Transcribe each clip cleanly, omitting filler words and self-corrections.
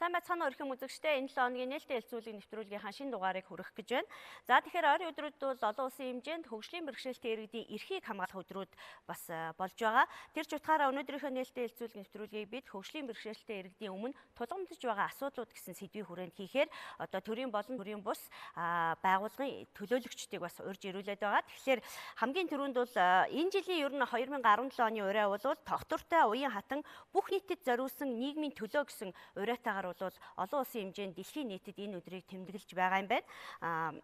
Сайн байцгаана уу өрхөм үзэгчдээ, энэ 7 хоногийн нээлттэй хэлэлцүүлэг нэвтрүүлгийнхаа шинэ дугаарыг хүргэх гэж байна. За тэгэхээр ойрын өдрүүд бол олон улсын хэмжээнд хөгжлийн бэрхшээлтэй иргэдийн эрхийг хамгаалах өдрүүд бас болж байгаа. Тэр ч утгаараа өнөөдрийнхөө нээлттэй хэлэлцүүлэг нэвтрүүлгийг бид хөгжлийн бэрхшээлтэй иргэдийн өмнө тулгамдж байгаа асуудлууд гэсэн сэдвийн хүрээнд хийхээр одоо төрийн болон төрийн бус байгууллагын төлөөлөгчдийг бас урьж ирүүлээд байгаа. Тэгэхээр хамгийн түрүүнд бол энэ жилийн ер нь 2017 оны ураа бол тогтвортой уян хатан бүх нийтэд зориулсан нийгмийн төлөө гэсэн уриатаагаар бол олон улсын хэмжээнд дэлхийн нийтэд энэ өдрийг тэмдэглэж байгаа юм байна.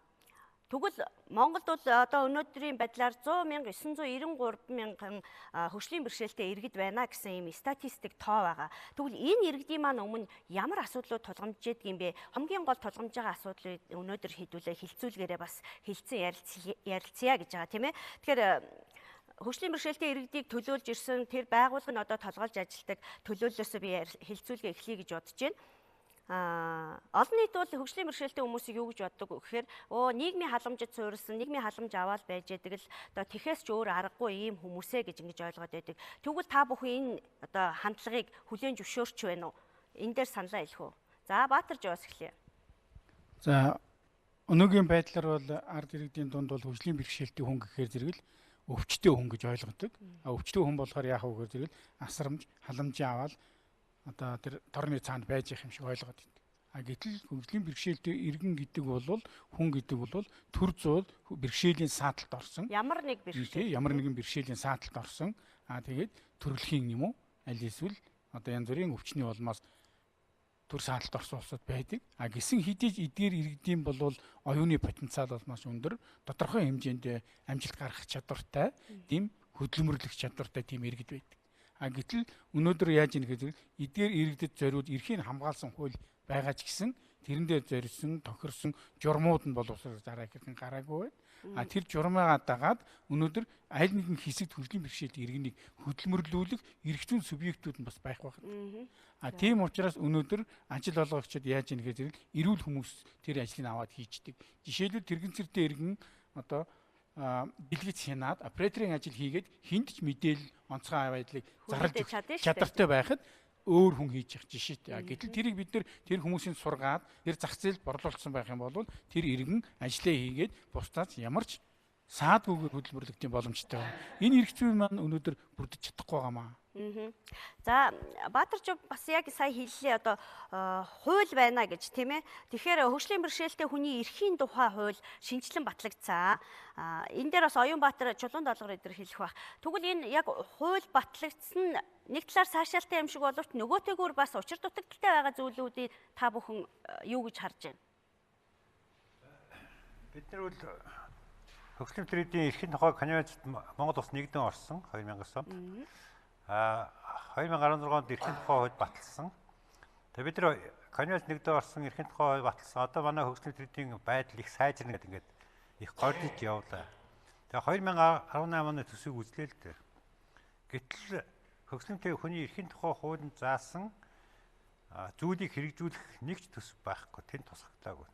Тэгвэл Монголд бол одоо өнөөдрийн байдлаар 100,993 мянган хөгжлийн бэрхшээлтэй иргэд байна гэсэн ийм статистик тоо байгаа. Тэгвэл энэ иргэдийн маань өмнө ямар асуудлууд тулгамдж ядг юм бэ? Хамгийн гол тулгамдж байгаа асуудлыг өнөөдөр хэдүүлээ хэлцүүлгээрээ бас хэлцэн ярилцъя гэж байгаа тийм ээ. Тэгэхээр хөгжлийн бэрхшээлтэй иргэдийг төлөөлж ирсэн тэр байгууллага нь одоо толгойлж ажилладаг төлөөллөөсөө би хэлцүүлгээ эхлэе гэж бодож байна. Олон нийт бол хөгжлийн бэрхшээлтэй хүмүүсийг юу гэж боддог гэхээр нийгмийн халамжид суурилсан, нийгмийн халамж аваад байж байгаа л одоо тэхээс ч өөр аргагүй ийм хүмүүсээ гэж ингэж ойлгоод байдаг. Тэгвэл та бүхэн энэ одоо хандлагыг хүлээн зөвшөөрч байна уу? Энэ дээр саналаа хэлэх үү? За Баатар Жоос эхлэе. За өнөөгийн байдлаар бол ард иргэдийн дунд бол хөгжлийн бэрхшээлтэй хүн гэхээр зэрэг өвчтөе хүн гэж ойлгодог. Өвчтөе хүн болохоор яах вэ гэхээр асрамж, халамжийн аваад одоо тэр торны цаанд байж их юм шиг ойлгоод байна. Гэтэл хөгжлийн бэрхшээлтэй иргэн гэдэг бол хүн гэдэг бол төр зуул бэрхшээлийн сааталд орсон. Ямар нэг бэрхшээл. Ямар нэгэн бэрхшээлийн сааталд орсон. Тэгээд төрөлхийн юм уу? Аль эсвэл одоо янз бүрийн өвчний улмаас төр сааталд орсон улсууд байдаг. Гэсэн хэдий ч эдгээр иргэдийн бол оюуны потенциал бол маш өндөр, тодорхой хэмжээнд амжилт гаргах чадвартай, тийм хөдөлмөрлөх чадвартай тийм иргэд байдаг. Гэтэл өнөөдөр яаж ийм гэхээр эдгээр иргэдэд зориуд эрхийг хамгаалсан хууль байгаа ч гэсэн тэрэндээ зориулсан, тохирсон журмууд нь бол усаар зараагийн гараагүй байна. Тэр журмаагаа дагаад өнөөдөр аль нэгэн хэсэгт хөгжлийн бэрхшээлтэй иргэнийг хөдөлмөрлүүлэх эрх зүйн субъектүүд нь бас байх байна. Тийм учраас өнөөдөр ажил олгогчид яаж ийм гэхээр эрүүл хүмүүс тэр ажлыг аваад хийждэг. Жишээлбэл тэрэгэн цэртэй иргэн одоо дэлгэц хянаад операторын ажил хийгээд хинт ч мэдээлэл онцгой байдлыг зарлж чадвартай байхад өөр хүн хийж явах жишээтэй. Гэтэл тэрийг бид тэр хүмүүсийн сургаад тэр зах зээлд борлуулсан байх юм бол тэр иргэн ажлаа хийгээд бусдаас ямар ч саадгүйгээр хөдөлмөрлөх тийм боломжтой байна. Энэ эрх зүйн маань өнөөдөр бүрдэж чадахгүй байгаамаа. За Баатар Жоо бас яг сая хэллээ одоо хууль байна гэж тийм ээ. Тэгэхээр хөгжлийн бэрхшээлтэй хүний эрхийн тухай хууль шинжилэн батлагдсан. Энэ дээр бас Оюнбаатар Чулуун даалгавар эдгээр хэлэх байх. Тэгвэл энэ яг хууль батлагдсан нэг талаар сайшаалтай юм шиг боловч нөгөөтэйгөр бас учир дутагдaltaй байгаа зүйлүүдийг та бүхэн юу гэж харж байна? Бид нар бол хөгжлийн төрийн эрхийн тухай конвенцэд Монгол улс нэгдэн орсон 2000 онд. 2016 онд эрхийн тухай хууль баталсан. Тэгээ бид нар конвенц нэгдэн орсон эрхийн тухай хууль баталсан. Одоо манай хөгжлийн төрийн байдал их сайжирна гэдэг ингээд их гордож явлаа. Тэгээ 2018 оны төсвийг үзлээ л дээ. Гэтэл хөгжлийн төрийн хүний эрхийн тухай хуулинд заасан зүйлийг хэрэгжүүлэх нэг ч төсөв байхгүй. Тэнд тусгагдаагүй.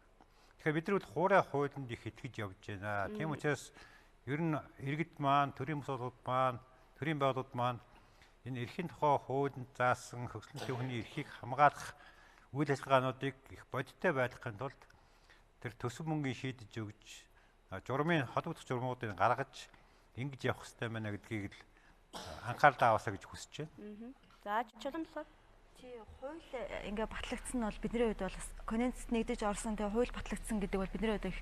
Тэгэхээр бид нар бол хуурай хуулинд их итгэж явж байна. Тийм учраас ер нь иргэд маань, төрийн бусдууд маань, төрийн байгууллагууд маань энэ эрхийн тухай хуулинд заасан хөгжлийн хүний эрхийг хамгаалах үйл ажиллагаануудыг их бодиттой байлгахын тулд тэр төсөв мөнгөний шийдэж өгж, журмын холбогдох журмуудыг гаргаж ингэж явах хэрэгтэй байна гэдгийг л анхаарлаа аваасаа гэж хүсэж байна. За Чулуун болохоор хууль ингээ батлагдсан нь бол бидний хувьд бол конвенцэд нэгдэж орсон тэгээ хууль батлагдсан гэдэг бол бидний хувьд их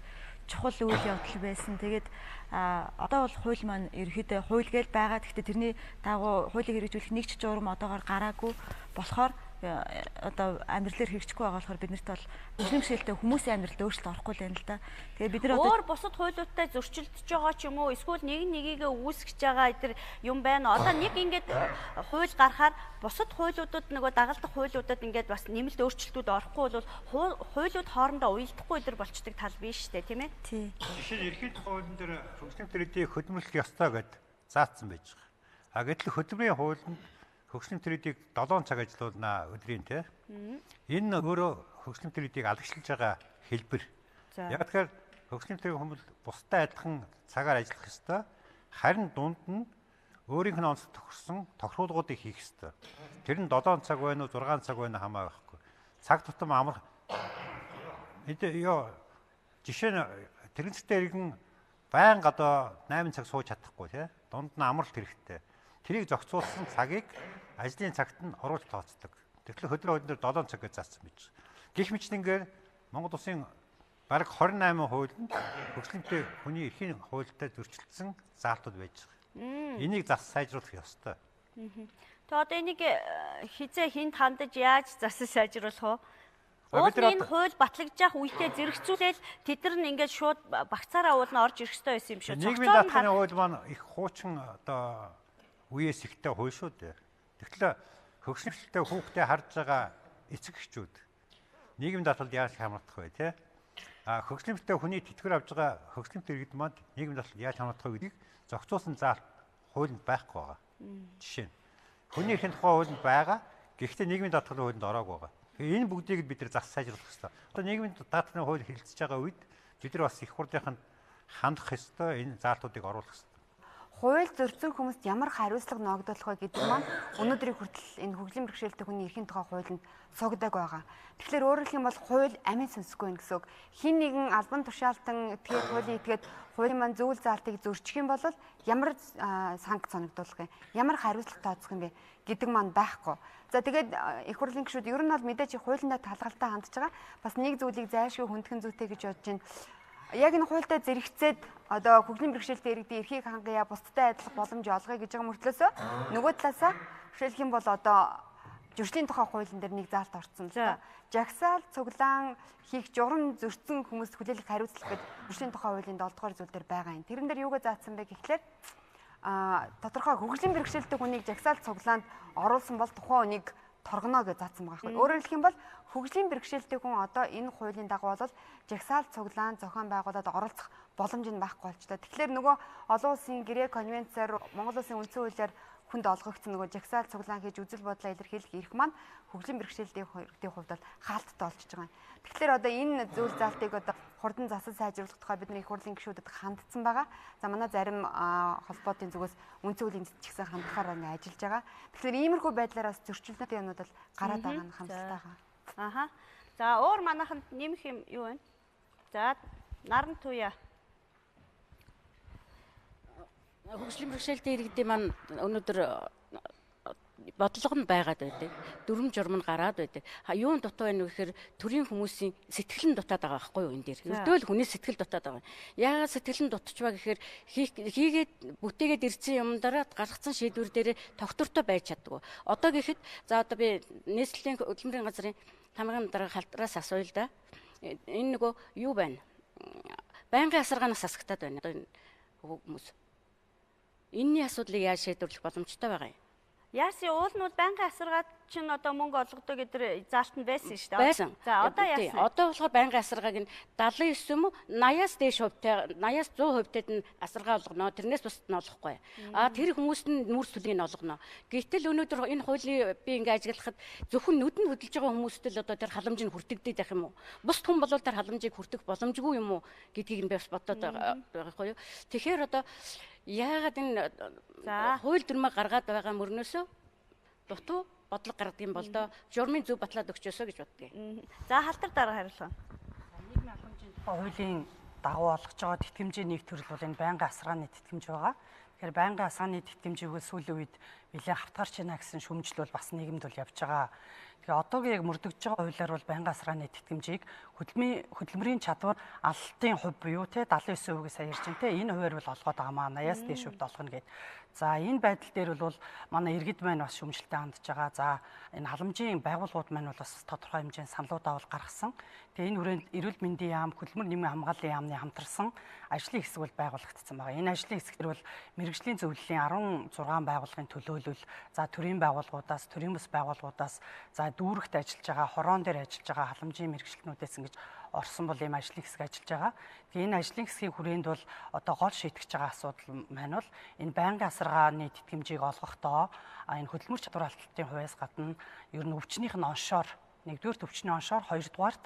чухал үйл явдал байсан. Тэгээд одоо бол хууль маань ерөөхдөө хууль гээл байгаа. Гэхдээ тэрний дагуу хуулийг хэрэгжүүлэх нэг ч журам одоогоор гараагүй болохоор одоо амьдралаар хэрэгжихгүй байгаа болохоор биднэрт бол хөгжлийн бэрхшээлтэй хүмүүсийн амьдралд өөрчлөлт орохгүй л байна л да. Тэгээ бид нар өөр бусад хуулиудтай зөрчилдөж байгаа ч юм уу эсвэл нэг нэгийгээ үүсгэж байгаа эдэр юм байна. Одоо нэг ингээд хууль гарахаар бусад хуулиудад нөгөө дагалдах хуулиудад ингээд бас нэмэлт өөрчлөлтүүд орохгүй бол хуулиуд хоорондоо уялдахгүй эдэр болчдөг тал биш үү тийм ээ? Тий. Жишээ нь эрхийн тухай хуулийн дээр хөгжлийн төрийн хөдөлмөрлөх ёстой гэдээ заасан байж байгаа. Гэтэл хөдөлмөрийн хуулинд хөгжлийн төрийг 7 цаг ажиллуулнаа өдрийн тий. Энэ өөрөө хөгжлийн төрийг алагчлаж байгаа хэлбэр. Яг тэгэхээр хөгжлийн төрийн хүмүүс бусдад адилхан цагаар ажиллах ёстой. Харин дунд нь өөрийнх нь онцлог тохирсон тохируулгуудыг хийх ёстой. Тэр нь 7 цаг байна уу 6 цаг байна хамаагүй байхгүй. цаг тутам амар жишээ нь тэрэгцтэй иргэн байнга одоо 8 цаг сууж чадахгүй тий. Дунд нь амралт хэрэгтэй. Тэрийг зохицуулсан цагийг ажлын цагт нь оруулж тооцдог. Тэгэхээр хөдөлгөөн дээр 7 цаг гэж заасан байж. Гэх мэтлэнгээр Монгол Улсын бараг 28% нь хөгжлөнтэй хүний эрхийн хуультай зөрчилдсөн заалтууд байж байгаа. Энийг сайжруулах ёстой. Тэгээ одоо энийг хизээ хинт хандаж яаж засаж сайжруулах вэ? Энэ хууль батлагдчих үедээ зэрэгцүүлэл тэд нар нь ингээд шууд багцаараа уулна орж ирэх ёстой байсан юм шүү. Нийгмийн даатганы хууль маань их хуучин одоо үеэс ихтэй хууль шүү дээ. Тэгэхээр хөгжлөлттэй хүүхдээ харж байгаа эцэг эхчүүд нийгмийн даатгалд яаж хамрагдах вэ те? Хөгжлөлттэй хүний тэтгэр авж байгаа хөгжлөлттэй иргэд маань нийгмийн даатгалд яаж хамрагдах вэ гэдгийг зохицуулсан заалт хуулинд байхгүй байгаа. Жишээ нь хүний эрхийн тухай хуулинд байгаа. Гэхдээ нийгмийн даатгалын хуулинд ороогүй байгаа. Энэ бүгдийг бид нар зас сайжруулах хэрэгтэй. Одоо нийгмийн даатгалын хууль хэлэлцэж байгаа үед бид нар бас их хурлынханд хандах ёстой, энэ заалтуудыг оруулах ёстой. Хууль зөрчсөн хүмүүст ямар хариуцлага ногдуулах вэ гэдэг маань өнөөдрийн хүртэл энэ хөгжлийн бэрхшээлтэй хүний эрхийн тухай хуулинд цугдаг байгаа. Тэгэхээр өөрөөр хэлэх юм бол хууль амин сүнсгүй юм гэсэн үг. Хин нэгэн албан тушаалтан этгээд хуулийн этгээд хуулийн маань зөвлөл заалтыг зөрчих юм бол ямар санкц соногдуулах юм, ямар хариуцлага тооцох юм бэ гэдэг маань байхгүй. За тэгээд их хурлын гишүүд ер нь бол мэдээж хуулиндаа талгалтай хандж байгаа. Бас нэг зүйлийг зайлшгүй хүндхэн зүйтэй гэж бодож байна. Яг энэ хуультай зэрэгцээд одоо хөгжлийн бэрхшээлтэй иргэдийн эрхийг хангая, бусдтай адилах боломж олгоё гэж байгаа мөртлөөсөө нөгөө талаасаа жишээлх юм бол одоо зөрчлийн тухай хуулийн дээр нэг заалт орсон л да. Жагсаал, цуглаан хийх журам зөрчсөн хүмүүст хүлээлгэх хариуцлага гэдэг зөрчлийн тухай хуулийн 7 дугаар зүйл дээр байгаа юм. Тэрэн дээр юугаа заасан бэ гэхлээр тодорхой хөгжлийн бэрхшээлтэй хүнийг жагсаал, цуглаанд оруулсан бол тухайн хүнийг торгоно гэж заасан байгаа хэрэг. Өөрөөр хэлэх юм бол хөгжлийн бэрхшээлтэй хүн одоо энэ хуулийн дагуу бол жагсаал, цуглаан зохион байгуулалт оролцох боломж нь байхгүй болчлоо. Тэгэхээр нөгөө олон улсын гэрээ конвенцээр Монгол улсын үндсэн хуулиар хүнд олгогдсон нөгөө жагсаал, цуглаан хийж үзэл бодлоо илэрхийлэх эрх маань хөгжлийн бэрхшээлтэй хувьд бол хаалттай олчж байгаа юм. Тэгэхээр одоо энэ зүйл заалтыг одоо хурдан засаж сайжруулах тухай бидний их хурлын гишүүдэд хандсан байгаа. За манай зарим холбоотын зүгээс үндсэн хуулийн зэтгсэн хандахаар ажиллаж байгаа. Тэгэхээр иймэрхүү байдлаараас зөрчилдөөтэй юмнууд бол гараад байгаа нь хамттай байгаа. Аха. За өөр манайханд нэмэх юм юу вэ? За наран туяа. Хөгжлийн бэрхшээлтэй иргэдийн маань өнөөдөр бодлого нь байгаад байдаг. Дүрм журм нь гараад байдаг. Юун дутуу байна вэ гэхээр төрийн хүмүүсийн сэтгэл нь дутаад байгаа байхгүй юу энэ дээр. Ердөө л хүний сэтгэл дутаад байгаа. Яагаад сэтгэл нь дутчихваа гэхээр хийгээд бүтээгээд ирсэн юмдараа гаргацсан шийдвэр дээр тогтвортой байж чаддгүй. Одоо гэхэд за одоо би нийслэлийн хөдөлмөрийн газрын тамгын дарга халтраас асууя л да. Энэ нөгөө юу байна? Байнгын асаргаанаас асагтаад байна. Одоо энэ хүмүүс. Энэний асуудлыг яаж шийдвэрлэх боломжтой байгаа юм? Яасын уулнууд байнгын асаргаад чинь одоо мөнгө олгодог гэдэр заалт нь байсан шүү дээ. Байсан. За одоо яасан? Одоо болохоор байнгын асаргааг нь 79 юм уу 80-аас дээш хувьтай 80-аас 100%-д нь асаргаа олгоно. Тэрнээс бусд нь олохгүй. Тэр хүмүүст нь нүүрс төлгийг нь олгоно. Гэтэл өнөөдөр энэ хуулийг би ингээ ажиглахад зөвхөн нүдэнд хөдөлж байгаа хүмүүст л одоо тэр халамж нь хүртэгдээд байх юм уу? Бусд хүн бол тэр халамжийг хүртэх боломжгүй юм уу гэдгийг нь би бас бодоод байгаа байхгүй юу? Тэгэхээр одоо яагаад энэ хууль дүрмээ гаргаад байгаа мөрнөөсөө дутуу бодлого гаргадаг юм бол доо журмын зөв батлаад өгчөөсөө гэж боддгийг. За халтар дараа хариулах. Нийгмийн алхамжийн тухай хуулийн дагуу олгож байгаа тэтгэмжийн нэг төрөл бол энэ байнгын асаргааны тэтгэмж байгаа. Тэгэхээр байнгын асаргааны тэтгэмжийг сүүлийн үед нэлээд хавтгарч байна гэсэн шүүмжил бол бас нийгэмд бол явж байгаа. Тэгээ одоогийн яг мөрдөгдөж байгаа хуулиар бол байнгын асаргааны тэтгэмжийг хөдөлмөрийн чадвар алалтын хувь буюу те 79% сая ярьж байна те энэ хувиар бол олгоод байгаа маа 80-аас дээш хувьд олгоно гэд. За энэ байдал дээр бол манай иргэд маань бас шүүмжлэлтэй хандж байгаа. За энэ халамжийн байгууллагууд маань бол бас тодорхой хэмжээний саналуудаа бол гаргасан. Тэгээ энэ хүрээнд эрүүл мэндийн яам, хөдөлмөр нийгмийн хамгааллын яамны хамтарсан ажлын хэсэг бол байгуулагдсан байгаа. Энэ ажлын хэсгээр бол мэргэжлийн зөвлөлийн 16 байгууллагын төлөөлөл, за төрийн байгууллагуудаас, төрийн бус байгууллагуудаас, за дүүрэгт ажиллаж байгаа, хороон дээр ажиллаж байгаа халамжийн мэргэжлтнүүдээс ингэж орсон бол ийм ажлын хэсэг ажиллаж байгаа. Тэгээ энэ ажлын хэсгийн хүрээнд бол одоо гол шийдэгч байгаа асуудал маань бол энэ байнгын асаргааны тэтгэмжийг олгохдоо энэ хөдөлмөр чадвар алдалтын хувьяас гадна ер нь өвчнийх нь оншоор нэгдүгээр өвчний оншоор, хоёрдугаарт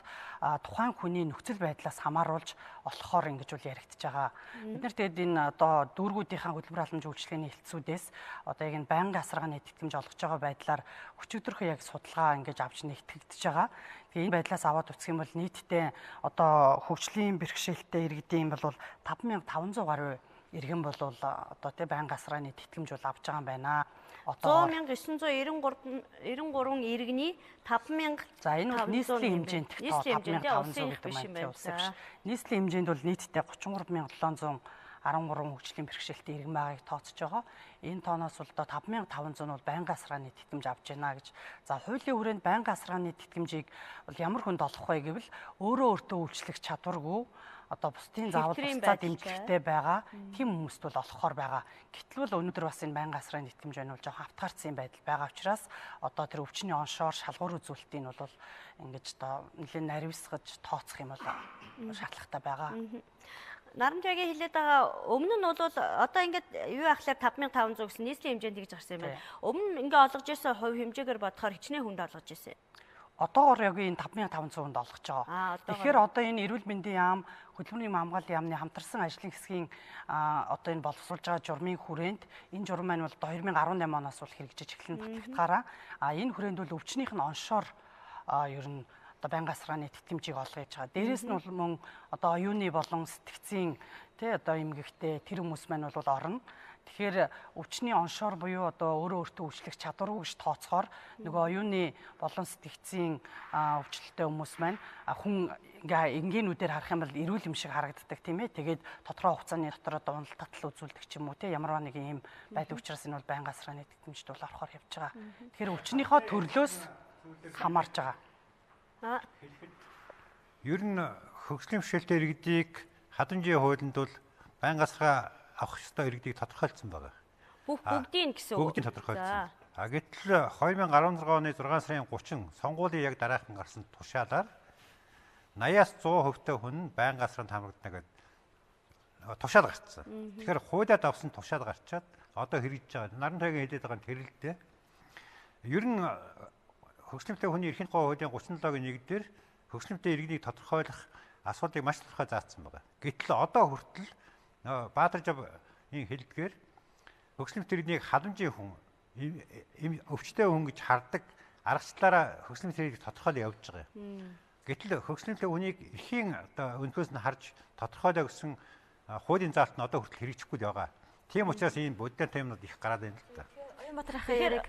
тухайн хүний нөхцөл байдлаас хамааруулж олохоор ингэж үл яригдж байгаа. Бид нар тэгээд энэ одоо дүүргүүдийнхаа хөдөлмөр халамж үйлчилгээний хэлтсүүдээс одоо яг энэ байнгын асаргааны тэтгэмж олгож байгаа байдлаар өчигдөрхөн яг судалгаа ингэж авч нэгтгэгдэж байгаа. Тэгээ энэ байдлаас аваад үзэх юм бол нийтдээ одоо хөгжлийн бэрхшээлтэй иргэдийн бол 5500 гаруй иргэн бол одоо тий байнгын асаргааны тэтгэмж бол авч байгаа юм байна. 100,993 иргэний 5,000. За энэ бол нийслэлийн хэмжээнд 5500 гэдэг маань улсын нийслэлийн хэмжээнд бол нийтдээ 33713 хөгжлийн бэрхшээлтэй иргэн байгааг тооцож байгаа. Энэ тооноос бол одоо 5500 бол байнгын асаргааны тэтгэмж авч байна гэж. За хуулийн хүрээнд байнгын асаргааны тэтгэмжийг бол ямар хүнд олох вэ гэвэл өөрөө өөртөө үйлчлэх чадваргүй одоо бусдын заавал бусдаа дэмжлэгтэй байгаа тийм хүмүүст бол олохоор байгаа. Гэтэл бол өнөөдөр бас энэ байнгын асрын тэтгэмж байна бол жоохон автгаарцсан байдал байгаа учраас одоо тэр өвчний оншоор шалгуур үзүүлэлтийг бол ингэж одоо нэлээд наривсгаж тооцох юм бол шаардлагатай байгаа. Нарамжаагийн хэлээд байгаа өмнө нь бол одоо ингээд юу ахлаар 5500 гэсэн нийслэлийн хэмжээнд тэгж гарсан юм байна. Өмнө ингээ олгож ирсэн хувь хэмжээгээр бодохоор хичнээн хүнд олгож ирсэн. Одоогоор яг энэ 5500 хүнд олгож байгаа. Тэгэхээр одоо энэ эрүүл мэндийн яам, хөдөлмөрийн хамгааллын яамны хамтарсан ажлын хэсгийн одоо энэ боловсруулж байгаа журмын хүрээнд энэ журам маань бол 2018 оноос бол хэрэгжиж эхлэн батлагдгаараа энэ хүрээнд бол өвчнийх нь оншоор ер нь одоо байнгын асаргааны тэтгэмжийг олгож байгаа. Дээрээс нь бол мөн одоо оюуны болон сэтгцийн тий одоо эмгэгтэй тэр хүмүүс маань бол орно. Тэгэхээр өвчний оншоор буюу одоо өөрөө өөртөө үйлчлэх чадваргүй гэж тооцохоор нөгөө оюуны болон сэтгцийн өвчлөлтэй хүмүүс маань хүн ингээ энгийнүүдээр харах юм бол эрүүл юм шиг харагддаг тийм ээ. Тэгээд тодорхой хугацааны дотор одоо унал татал үзүүлдэг ч юм уу тийм ямар нэгэн юм байдал учраас энэ бол байнгын асаргааны тэтгэмжд бол орохоор явж байгаа. Тэгэхээр өвчнийхөө төрлөөс хамаарж байгаа. Ер нь хөгжлийн бэрхшээлтэй иргэдийг хадамжийн хуулинд бол байнгын асаргаа авах ёстой иргэдийг тодорхойлсон байгаа. Бүгдийн гэсэн үг. Бүгдийн тодорхойлсон. Гэтэл 2016 оны 6 сарын 30 сонгуулийн яг дараахан гарсан тушаалаар 80-аас 100% хүн байнгын асарганд хамрагдана гэдэг тушаал гарцсан. Тэгэхээр хуулиад авсан тушаал гарчаад одоо хэрэгжиж байгаа. Нарамжаагийн хэлээд байгаа нь тэр л дээ. Ер нь хөгжлөнтэй хүний эрхийн тухай хуулийн 37-гийн 1 дээр хөгжлөнтэй иргэнийг тодорхойлох асуудлыг маш тодорхой заасан байгаа. Гэтэл одоо хүртэл Баатаржав энэ хэлдгээр хөгжлөнтэй иргэнийг халамжийн хүн, өвчтэй хүн гэж хардаг аргачлалаараа хөгжлөнтэй иргэнийг тодорхойлж явж байгаа юм. Гэтэл хөгжлөнтэй хүнийг эрхийн одоо өнөхөөс нь харж тодорхойлоо гэсэн хуулийн заалт нь одоо хүртэл хэрэгжихгүй байгаа. Тийм учраас энэ бодиттой юмнууд их гараад байна л да. Баянбатар ахын яриг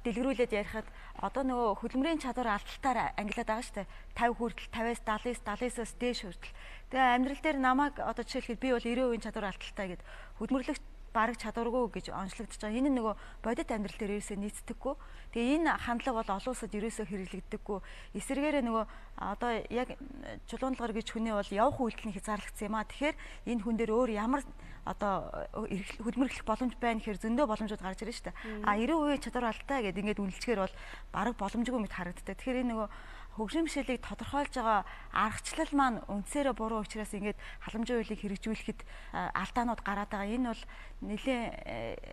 дэлгэрүүлээд ярихад одоо нөгөө хөдөлмөрийн чадвар алдалтаар ангилаад байгаа шүү дээ. 50 хүртэл 50-аас 70-аас 70-аас дээш хүртэл. Тэгээ амьдрал дээр намайг одоо жишээлхэд би бол 90% чадвар алдалтай гэд хөдөлмөрлөгч бараг чадваргүй гэж онцлогдож байгаа. Энэ нөгөө бодит амьдрал дээр ерөөсөө нийцдэггүй. Тэгээ энэ хандлага бол олон улсад ерөөсөө хэрэглэгдэггүй. Эсвэргээрээ нөгөө одоо яг чулуунлагар гэж хүний бол явах үйлдэл нь хязгаарлагдсан юм аа. Тэгэхээр энэ хүн дээр өөр ямар одоо хөдөлмөрлөх боломж байна гэхээр зөндөө боломжууд гарч ирж штэ. 90% чадвар алдаа гэдэг ингээд үнэлцгээр бол бараг боломжгүй мэт харагддаг. Тэгэхээр энэ нөгөө хөгжлийн бэрхшээлийг тодорхойлж байгаа аргачлал маань үндсээрээ буруу учраас ингээд халамжийн хуулийг хэрэгжүүлэхэд алдаанууд гараад байгаа. Энэ бол нэлээ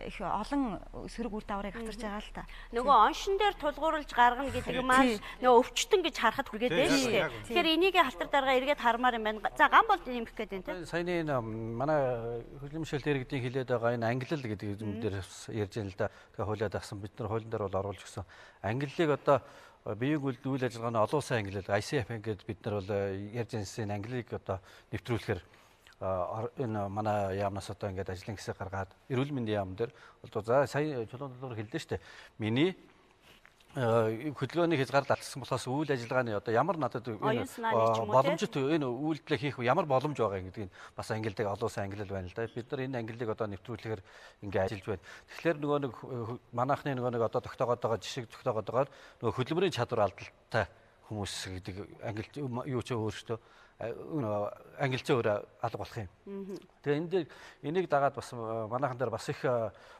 их олон сөрөг үр дагаврыг авчирч байгаа л та. Нөгөө оншин дээр тулгуурлаж гаргана гэдэг маань нөгөө өвчтөн гэж харахад хүргээд байна шүү дээ. Тэгэхээр энийг халтар дарга эргээд хармаар юм байна. За гам бол нэмэх гээд байна те. Саяны энэ манай хөгжлийн бэрхшээлтэй иргэдийн хэлээд байгаа энэ ангиллал гэдэг юм дээр ярьж байна л да. Тэгээ хуулиад авсан бид нар хуулийн дээр бол оруулж гисэн. Ангиллалыг одоо биеийн үйл ажиллагааны олон улсын ангиллал ICF ингээд бид нар бол ярьж байгаа ангиллалыг одоо нэвтрүүлэхээр энэ манай яамнаас одоо ингээд ажлын хэсэг гаргаад эрүүл мэндийн яам дээр бол за сая чулуун доллар хэлдэ штэ. Миний хөдөлгөөний хязгаарлалт алдсан болохоос үйл ажиллагааны одоо ямар надад боломжит энэ үйлдэлээ хийх ямар боломж байгаа гэдгийг бас ангилдаг олон улсын ангиллал байна л да. Бид нар энэ ангиллалыг одоо нэвтрүүлэхээр ингээд ажиллаж байна. Тэгэхээр нөгөө нэг манайхны нөгөө нэг одоо тогтоогоод байгаа жишг тогтоогоод байгаа нөгөө хөдөлмөрийн чадвар алдaltaй хүмүүс гэдэг ангилж юу ч өөрөөсөө ангилцаа өөр алга болох юм. Тэгээ энэ дээр энийг дагаад бас манайхан дээр бас их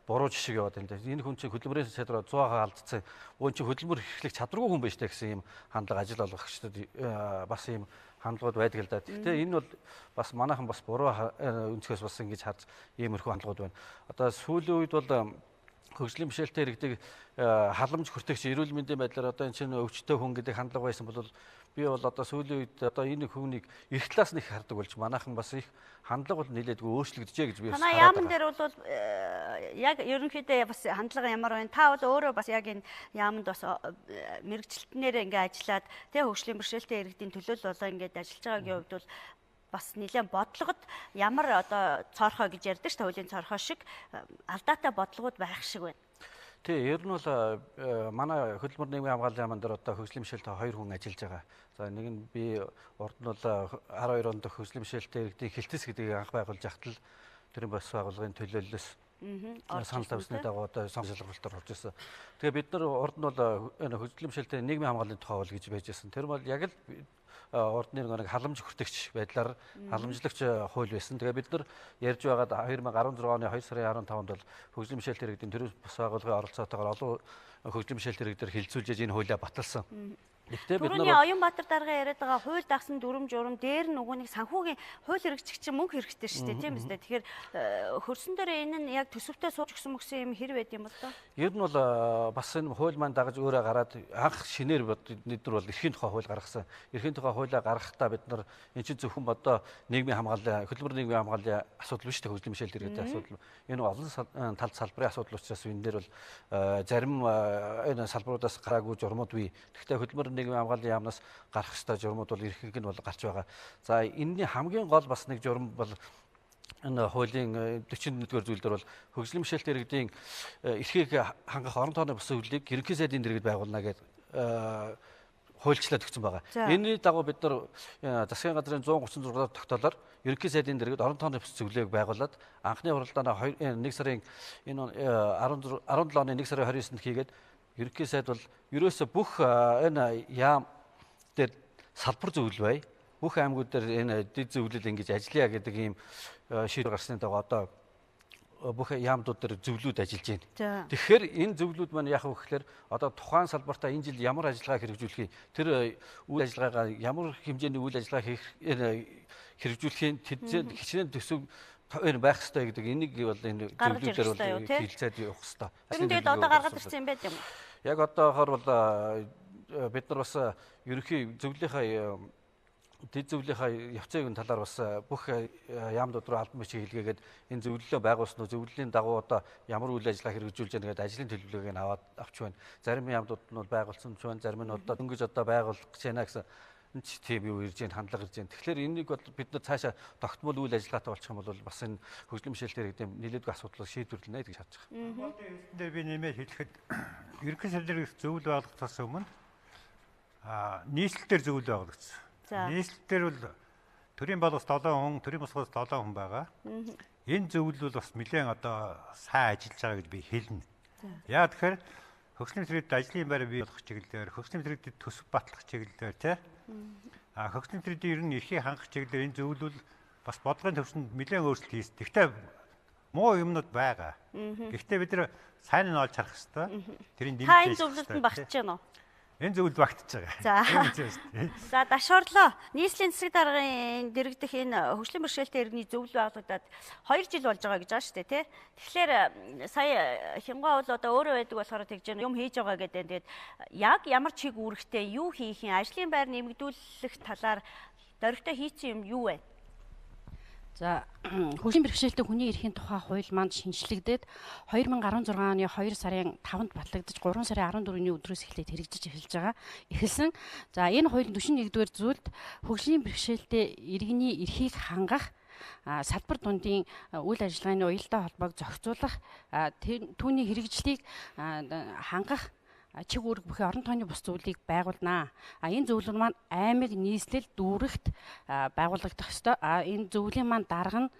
буруу жишг яваад байна. Энэ хүн чинь хөдөлмөрийн чадвар 100% алдсан. Өн чинь хөдөлмөр хэрэглэх чадваргүй хүн байж таа гэсэн юм хандлага ажил олгогчдод бас юм хандлагууд байдаг л да. Гэхдээ энэ бол бас манайхан бас буруу өнцгөөс бас ингэж харж иймэрхүү хандлагууд байна. Одоо сүүлийн үед бол хөгжлийн бэрхшээлтэй иргэдэг халамж хүртэгч эрүүл мэндийн байдлаар одоо энэ чинь өвчтөе хүн гэдэг хандлага байсан бол би бол одоо сүүлийн үед одоо энэ хүнийг эрх талаас нь их хардаг болж манайхан бас их хандлага бол нэлээдгүй өөрчлөгдөжээ гэж би хараад байна. Яамн дээр бол яг ерөнхийдөө бас хандлага ямар байна? Та бол өөрөө бас яг энэ яамнд бас мэрэгчлэлтнээр ингээ ажиллаад тэ хөгжлийн бэрхшээлтэй иргэдийн төлөө болоо ингээд ажиллаж байгаагийн хувьд бол бас нэлээд бодлогод ямар одоо цорхоо гэж ярьдаг ш хуулийн цорхоо шиг алдаатай бодлогууд байх шиг байна. Тий, ер нь бол манай хөдөлмөр нийгмийн хамгааллын яамн дээр одоо хөгжлийн бэрхшээлтэй 2 хүн ажиллаж байгаа. За нэг нь би урд нь бол 12 онд хөгжлийн бэрхшээлтэй иргэдийн хилтэс гэдгийг анх байгуулж ахтал тэрийн бас байгууллагын төлөөллөөс санал тавьсны дагуу одоо сонирхолтой орж ирсэн. Тэгээ бид нар урд нь бол хөгжлийн бэрхшээлтэй нийгмийн хамгааллын тухай бол гэж байж байсан. Тэр бол яг л ордны нэг халамж хүртэгч байдлаар халамжлагч хууль байсан. Тэгээ бид нар ярьж байгаад 2016 оны 2 сарын 15-нд бол хөгжлийн бэрхшээлтэй иргэдийн төрийн бас байгууллагын оролцоотойгоор олон хөгжлийн бэрхшээлтэй иргэдээр хилцүүлж энэ хуулиа баталсан. Гэхдээ бид нар Оюнбаатар дарга яриад байгаа хууль дагсан дүрм журам дээр нөгөөний санхүүгийн хууль хэрэгжигч чинь мөнгө хэрэгтэй шүү дээ тийм үстэй. Тэгэхээр хөрсөн дээр энэ нь яг төсөвтэй сууж өгсөн мөксөн юм хэр байд юм бол тоо. Ер нь бол бас энэ хууль маань дагаж өөрөө гараад анх шинээр бид нар бол эрхийн тухай хууль гаргасан. Эрхийн тухай хуулиа гаргахдаа бид нар эн чинь зөвхөн одоо нийгмийн хамгааллын хөдөлмөр нийгмийн хамгааллын асуудал биш дээ хөгжлийн бэрхшээлтэй иргэдийн асуудал. Энэ олон талд салбарын асуудал учраас энэ дээр бол зарим энэ салбаруудаас гараагүй журмууд бий. Гэхдээ хөдөлмөр нийгмийн хамгааллын яамнаас гарах ёстой журмууд бол эрхийг нь бол гарч байгаа. За энэний хамгийн гол бас нэг журам бол энэ хуулийн 41-р зүйлдер бол хөгжлийн бэрхшээлтэй иргэдийн эрхийг хангах орон тооны бус зөвлөлийг ерөнхий сайдын дэргэд байгуулна гэдэг хуульчлаад өгсөн байгаа. Энэний дагуу бид нар засгийн газрын 136 дахь тогтоолоор ерөнхий сайдын дэргэд орон тооны бус зөвлөлийг байгуулад анхны хуралдаанаа 1 сарын энэ 17 оны 1 сарын 29-нд хийгээд ерөнхий сайд бол ерөөсө бүх энэ яам дээр салбар зөвлөл бай. Бүх аймагуд дээр энэ дэд зөвлөл ингэж ажиллая гэдэг ийм шийдвэр гарсны дагуу одоо бүх яамдууд дээр зөвлөлүүд ажиллаж байна. Тэгэхээр энэ зөвлөлүүд маань яах вэ гэхээр одоо тухайн салбартаа энэ жил ямар ажиллагаа хэрэгжүүлэх, тэр үйл ажиллагаагаа ямар хэмжээний үйл ажиллагаа хэрэгжүүлэхийн хичнээн төсөв энэ байх ёстой гэдэг энийг бол энэ зөвлөлөөр бол хэлцээд явах ёстой. Тэгээд одоо гаргаж ирсэн юм байт юм. Яг одоохоор бол бид нар бас ерөнхий зөвлөлийнхаа дэд зөвлөлийнхаа явцын талаар бас бүх яамдууд руу албан бичиг хэлгээгээд энэ зөвлөлөө байгуулсан уу, зөвлөлийн дагуу одоо ямар үйл ажиллагаа хэрэгжүүлж байгаа гэдэг ажлын төлөвлөгөөг нь авч байна. Зарим яамдууд нь бол байгуулсан ч байна, зарим нь одоо дөнгөж одоо байгуулах гэж байна гэсэн тийм юу ирж байна, хандлага ирж байна. Тэгэхээр энийг бол бид нар цаашаа тогтмол үйл ажиллагаатай болчих юм бол бас энэ хөгжлийн бэрхшээлтэй иргэдийн нэлээдгүй асуудлыг шийдвэрлэнэ гэж харж байгаа. Энд би нэмээд хэлэхэд ерөнхий сайдын зөвлөл байгуулагдсаас өмнө нийслэлээр зөвлөл байгуулагдсан. Нийслэлээр бол төрийн байгууллагаас 7 хүн, төрийн босгоос 7 хүн байгаа. Энэ зөвлөл бол бас нэлээд одоо сайн ажиллаж байгаа гэж би хэлнэ. Яа тэгэхээр хөгжлийн бэрхшээлтэй ажлын байр бий болгох чиглэлээр, хөгжлийн бэрхшээлтэй төсөв батлах чиглэлээр тий. Хөгжлийн бэрхшээлтэй ер нь эрхийг хангах чиглэлээр энэ зөвлөл бас бодлогын төвшөнд нэлээд өөрчлөлт хийсэн. Гэхдээ муу юмнууд байгаа. Гэхдээ бид нар сайн нь олж харах хэрэгтэй. Тэрийн дэмжиж. Та энэ зөвлөлд нь багтж байна уу? Энэ зөвлөлд багтж байгаа. За дашуурлаа. Нийслэлийн засаг даргын дэргэдэх энэ хөгжлийн бэрхшээлтэй иргэний зөвлөл байгуулагдаад 2 жил болж байгаа гэж байгаа шүү дээ, тий. Тэгэхээр сая Хямгаа бол одоо өөрөө байдаг болохоор тэгж юм хийж байгаа гэдэг. Тэгээд яг ямар чиг үүрэгтэй юу хийх юм, ажлын байр нэмэгдүүлэх талаар дөрвтэй хийсэн юм юу вэ? За хөгжлийн бэрхшээлтэй хүний эрхийн тухай хууль манд шинжлэгдээд 2016 оны 2 сарын 5-нд батлагдаж 3 сарын 14-ний өдрөөс эхлээд хэрэгжиж эхэлсэн. За энэ хуулийн 41-р зүйлд хөгжлийн бэрхшээлтэй иргэний эрхийг хангах салбар дундын үйл ажиллагааны уялдаа холбоог зохицуулах, түүний хэрэгжлийг хангах чиг үүрэг бүхий орон тооны бус зөвлөлийг байгуулнаа. Энэ зөвлөл маань аймаг нийслэл дүүрэгт байгуулагдах ёстой. Энэ зөвлөлийн маань дарга нь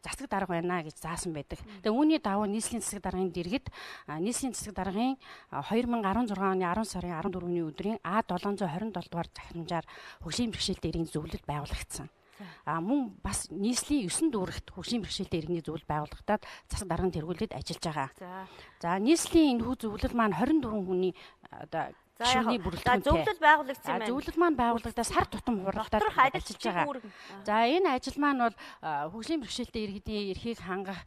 засаг дарга байна гэж заасан байдаг. Тэгээ үүний давуу нийслэлийн засаг даргын дэргэд нийслэлийн засаг даргын 2016 оны 10 сарын 14-ний өдрийн А727 дугаар захирамжаар хөгжлийн бэрхшээлтэй иргэний зөвлөл байгуулагдсан. Мөн бас нийслэлийн 9 дүүрэгт хөгжлийн бэрхшээлтэй иргэний зөвлөл байгуулагдаад засаг даргын тэргүүлээд ажиллаж байгаа. За нийслэлийн энэхүү зөвлөл маань 24 хүний одоо гишүүний бүрэлдэхүүнтэй. Зөвлөл байгуулагдсан байна. Зөвлөл маань байгуулагдаад сар тутам хуралдаад ажиллаж байгаа. За энэ ажил маань бол хөгжлийн бэрхшээлтэй иргэдийн эрхийг хангах,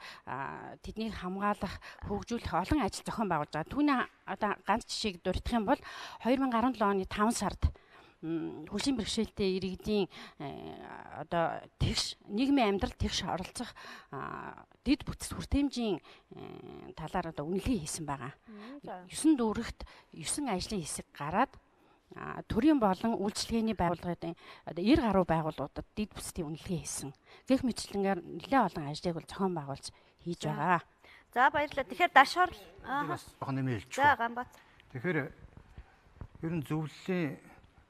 тэднийг хамгаалах, хөгжүүлэх олон ажил зохион байгуулж байгаа. Түүний одоо ганц жишээг дурдах юм бол 2017 оны 5 сард хөгжлийн бэрхшээлтэй иргэдийн одоо тэгш нийгмийн амьдрал тэгш оролцох дэд бүтц хүртээмжийн талаар одоо үнэлгээ хийсэн байгаа. 9 дүүрэгт 9 ажлын хэсэг гараад төрийн болон үйлчлэгээний байгууллагын одоо 90 гаруй байгууллагуудад дэд бүтцийн үнэлгээ хийсэн. Гэх мэтлэнгээр нэлээд олон ажлыг бол зохион байгуулж хийж байгаа. За баярлалаа. Тэгэхээр дашхор бас бог нэмэлт. За Ганбат. Тэгэхээр ер нь зөвлөлийн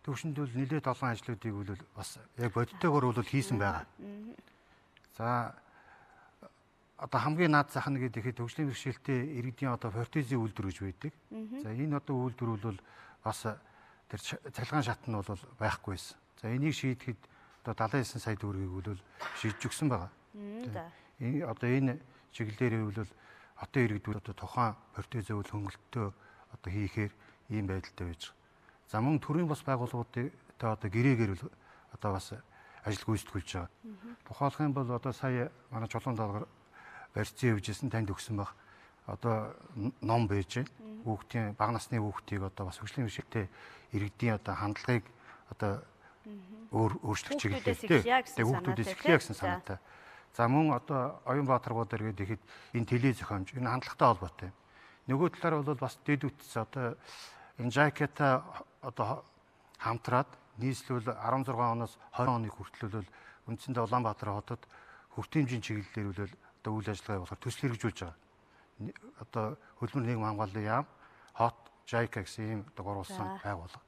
төвшөнд бол нэлээд олон ажлуудыг бол бас яг бодитойгоор бол хийсэн байгаа. За одоо хамгийн наад зах нь гэхэд хөгжлийн бэрхшээлтэй иргэдийн одоо протезийн үйлдвэр гэж байдаг. За энэ одоо үйлдвэр бол бас тэр цалин шат нь бол байхгүй байсан. За энийг шийдэхэд одоо 79 сая төгрөгийг бол шийдэж өгсөн байгаа. Одоо энэ чиглэлээр бол хотын иргэдүүд одоо тухайн протезээ бол хөнгөлөлтөө одоо хийхээр ийм байдалтай байж байгаа. За мөн төрийн бас байгууллагуудтай одоо гэрээгээр одоо бас ажил гүйцэтгүүлж байгаа. Тухайлх юм бол одоо сая манай чулуун даалгар барьцсан явжсэн танд өгсөн баг. Одоо ном байж байна. Хүүхдийн бага насны хүүхдийг одоо бас хөгжлийн бэрхшээлтэй иргэдийн одоо хандлагыг одоо өөрчлөх чиглэлтэй. Хүүхдүүдээс эхлэе гэсэн санаатай. За мөн одоо Оюнбаатаргуудаар гэхэд энэ теле зохиомж энэ хандлагатай холбоотой. Нөгөө талаар бол бас дэд үтс одоо энэ жакета одоо хамтраад нийслэл 16 оноос 20 оны хүртэл бол үндсэндээ Улаанбаатар хотод хүртээмжийн чиглэлээр бол одоо үйл ажиллагаа явуулахар төсөл хэрэгжүүлж байгаа. Одоо хөлбөр нийгэм хамгааллын яам, хот, жайка гэсэн ийм одоо гурвалсан байгууллага.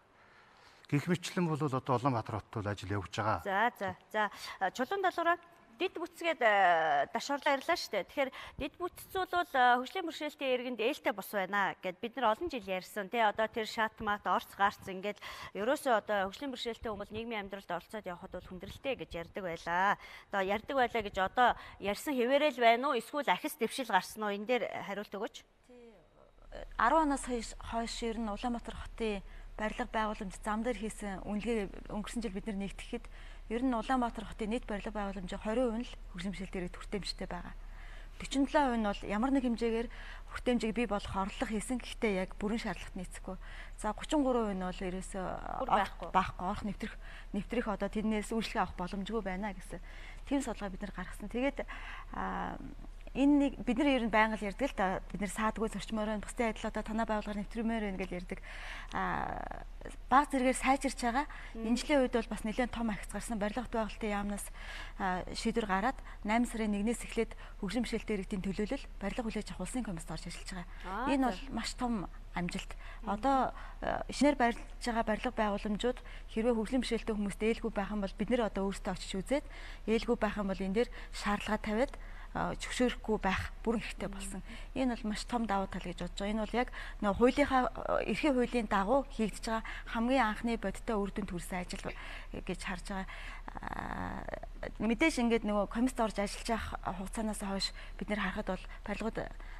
Гэх мэтлэн бол одоо Улаанбаатар хотод ажил явуулж байгаа. За чулуун даалгавраа дэд бүтцгээд дашуурлаа ярьлаа шүү дээ. Тэгэхээр дэд бүтц бол хөгжлийн бэрхшээлтэй иргэнд ээлтэй бос байна гэд бид нар олон жил ярьсан. Тэ одоо тэр шатмат, орц, гарц ингээд ерөөсөө одоо хөгжлийн бэрхшээлтэй хүмүүс нийгмийн амьдралд оролцоод явхад бол хүндрэлтэй гэж ярьдаг байлаа. Одоо ярьдаг байлаа гэж одоо ярьсан хэвээрэл байна уу? Эсвэл ахис дэвшил гарсан уу? Энэ дээр хариулт өгөөч. 10 оноос хойш ер нь Улаанбаатар хотын барилга байгууламж зам дээр хийсэн үнэлгээ өнгөрсөн жил бид нар нэгтгэхэд ер нь Улаанбаатар хотын нийт барилга байгууламжийн 20% л хөгжлийн бэрхшээлтэй иргэд хүртээмжтэй байгаа. 47% нь бол ямар нэг хэмжээгээр хүртээмжийг бий болох орлого хийсэн. Гэхдээ яг бүрэн шаардлагат нийцэхгүй. За 33% нь бол ерөөсөө байхгүй орох нэвтрэх одоо тэднээс үйлчлэг авах боломжгүй байна гэсэн тийм судалгаа бид нар гаргасан. Тэгээд энэ бид нар ер нь байнга л ярьдаг л да. Бид нар саадгүй зорчмоор байна. Бусдын адил одоо танаа байгууллагаар нэвтрэмээр байна гэж ярьдаг. Баг зэрэгээр сайжирч байгаа. Энэ жилийн үед бол бас нэлээд том ахиц гарсан. Барилга байгуулалтын яамнаас шийдвэр гараад 8 сарын 1-ээс эхлээд хөгжлийн бэрхшээлтэй иргэдийн төлөөлөл барилга хүлээж авах улсын комиссд орж ажиллаж байгаа. Энэ бол маш том амжилт. Одоо шинээр барилж байгаа барилга байгууламжууд хэрвээ хөгжлийн бэрхшээлтэй хүмүүст ээлгүй байх юм бол бид нэр одоо өөрсдөө очиж үзээд ээлгүй байх юм бол энэ дээр шаардлага тавиад зөвшөөрөхгүй байх бүрэн хэрэгтэй болсон. Энэ бол маш том давуу тал гэж бодож байгаа. Энэ бол яг нөө хуулийнхаа эрхийн хуулийн дагуу хийгдэж байгаа хамгийн анхны бодиттой үр дүнд хүрсэн ажил гэж харж байгаа. Мэдээж ингээд нөгөө комиссд орж ажиллаж байгаа хугацаанаас хойш бид нэр харахад бол барилгууд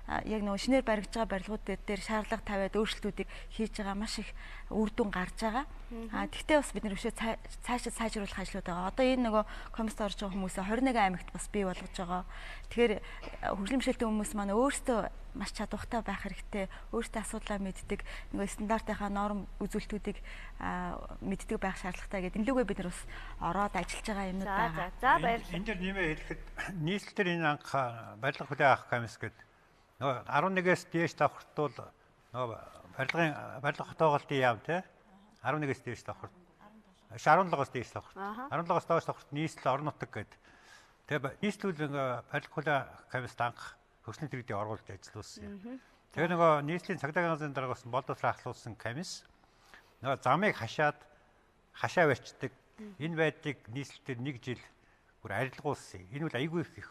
яг нөгөө шинээр баригдж байгаа барилгууд дээр шаардлага тавиад өөрчлөлтүүдийг хийж байгаа маш их үр дүн гарч байгаа. Тэгтээ бас бид нэр өшөө цаашаа сайжруулах ажлууд байгаа. Одоо энэ нөгөө комиссд орж байгаа хүмүүсээ 21 аймагт бас бий болгож байгаа. Тэгэхээр хөгжлийн бэрхшээлтэй хүмүүс маань өөрсдөө маш чадвартай байх хэрэгтэй. Өөрсдөө асуудлаа мэддэг, нөгөө стандартынхаа норм үзүүлэлтүүдийг мэддэг байх шаардлагатай гэдэг. Энэгээ бид нар бас ороод ажиллаж байгаа юмнууд байгаа. За баярлалаа. Энд дээр нэмээ хэлэхэд нийслэлтэр энэ анх барилга хүлээн авах комисс гэдэг нөгөө 11-ээс дээш давхарт бол нөгөө барилга хотоогоолтын яам те 11-ээс дээш давхарт 17-оос дээш давхарт 17-оос доош давхарт нийслэл орон нутаг гэдэг. Тэгээ нийслэл барилга хүлээн комиссд анх хөгжлийн иргэдийг оруулж ажиллуулсан. Тэгээ нөгөө нийслэлийн цагдаагийн газрын дарга болсон боловсрол ахлуулсан комисс нөгөө замыг хашаа барьцдаг энэ байдлыг нийслэлээр 1 жил бүр арилгуулсан. Энэ бол айгүй их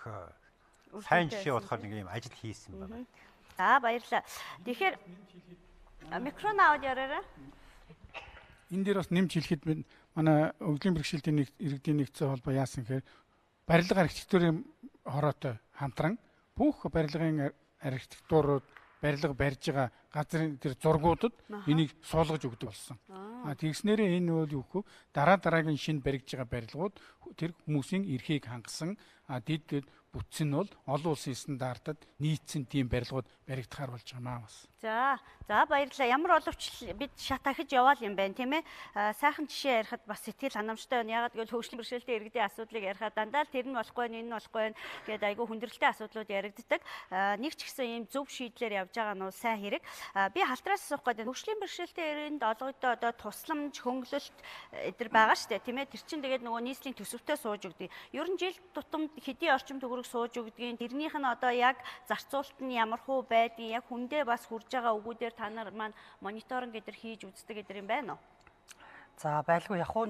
сайн жишээ болохоор нэг юм ажил хийсэн байна. За баярлалаа. Тэгэхээр микрофон аваад яраарай. Энэ дээр бас нэмж хэлэхэд манай хөгжлийн бэрхшээлтэй иргэдийн нэгдсэн холбоо яасан гэхээр барилга архитектурын хороотой хамтран бүх барилгын архитектурууд барилга барьж байгаа газрын тэр зургуудад энийг суулгаж өгдөг болсон. Тэгснээрээ энэ бол юу гэв дараагийн шинэ баригдж байгаа барилгууд тэр хүмүүсийн эрхийг хангасан дид бүтсэн бол олон улсын стандартад нийцсэн тийм барилгууд баригдахаар болж байгаа маа бас. За баярлалаа. Ямар боловч бид шат ахиж яваал юм байна, тийм ээ. Сайхан жишээ ярихад бас сэтгэл ханамжтай байна. Ягаад гэвэл хөгжлийн бэрхшээлтэй иргэдийн асуудлыг ярихад дандаа л тэр нь болохгүй, энэ нь болохгүй гэдэг айгүй хүндрэлтэй асуудлууд яригддаг. Нэг ч гэсэн ийм зөв шийдлэр явж байгаа нь сайн хэрэг. Би халтраас асуух гэдэг хөгжлийн бэрхшээлтэй иргэдэнд олгогдоо одоо тусламж, хөнгөлөлт эдэр байгаа шүү дээ, тийм ээ. Тэр чинь тэгээд нөгөө нийслэлийн төсөвтэй сууж өгдөг. Ер нь жил тутамд хэдийн орчим төгрөг сууж өгдөг. Тэрнийх нь одоо яг зарцуулалт нь ямар хөө байдгийг яг хүндээ бас хүрж байгаа үгүүдээр та нар маань мониторинг гэдэр хийж үздэг гэдэр юм байна уу? За байлгүй яг уу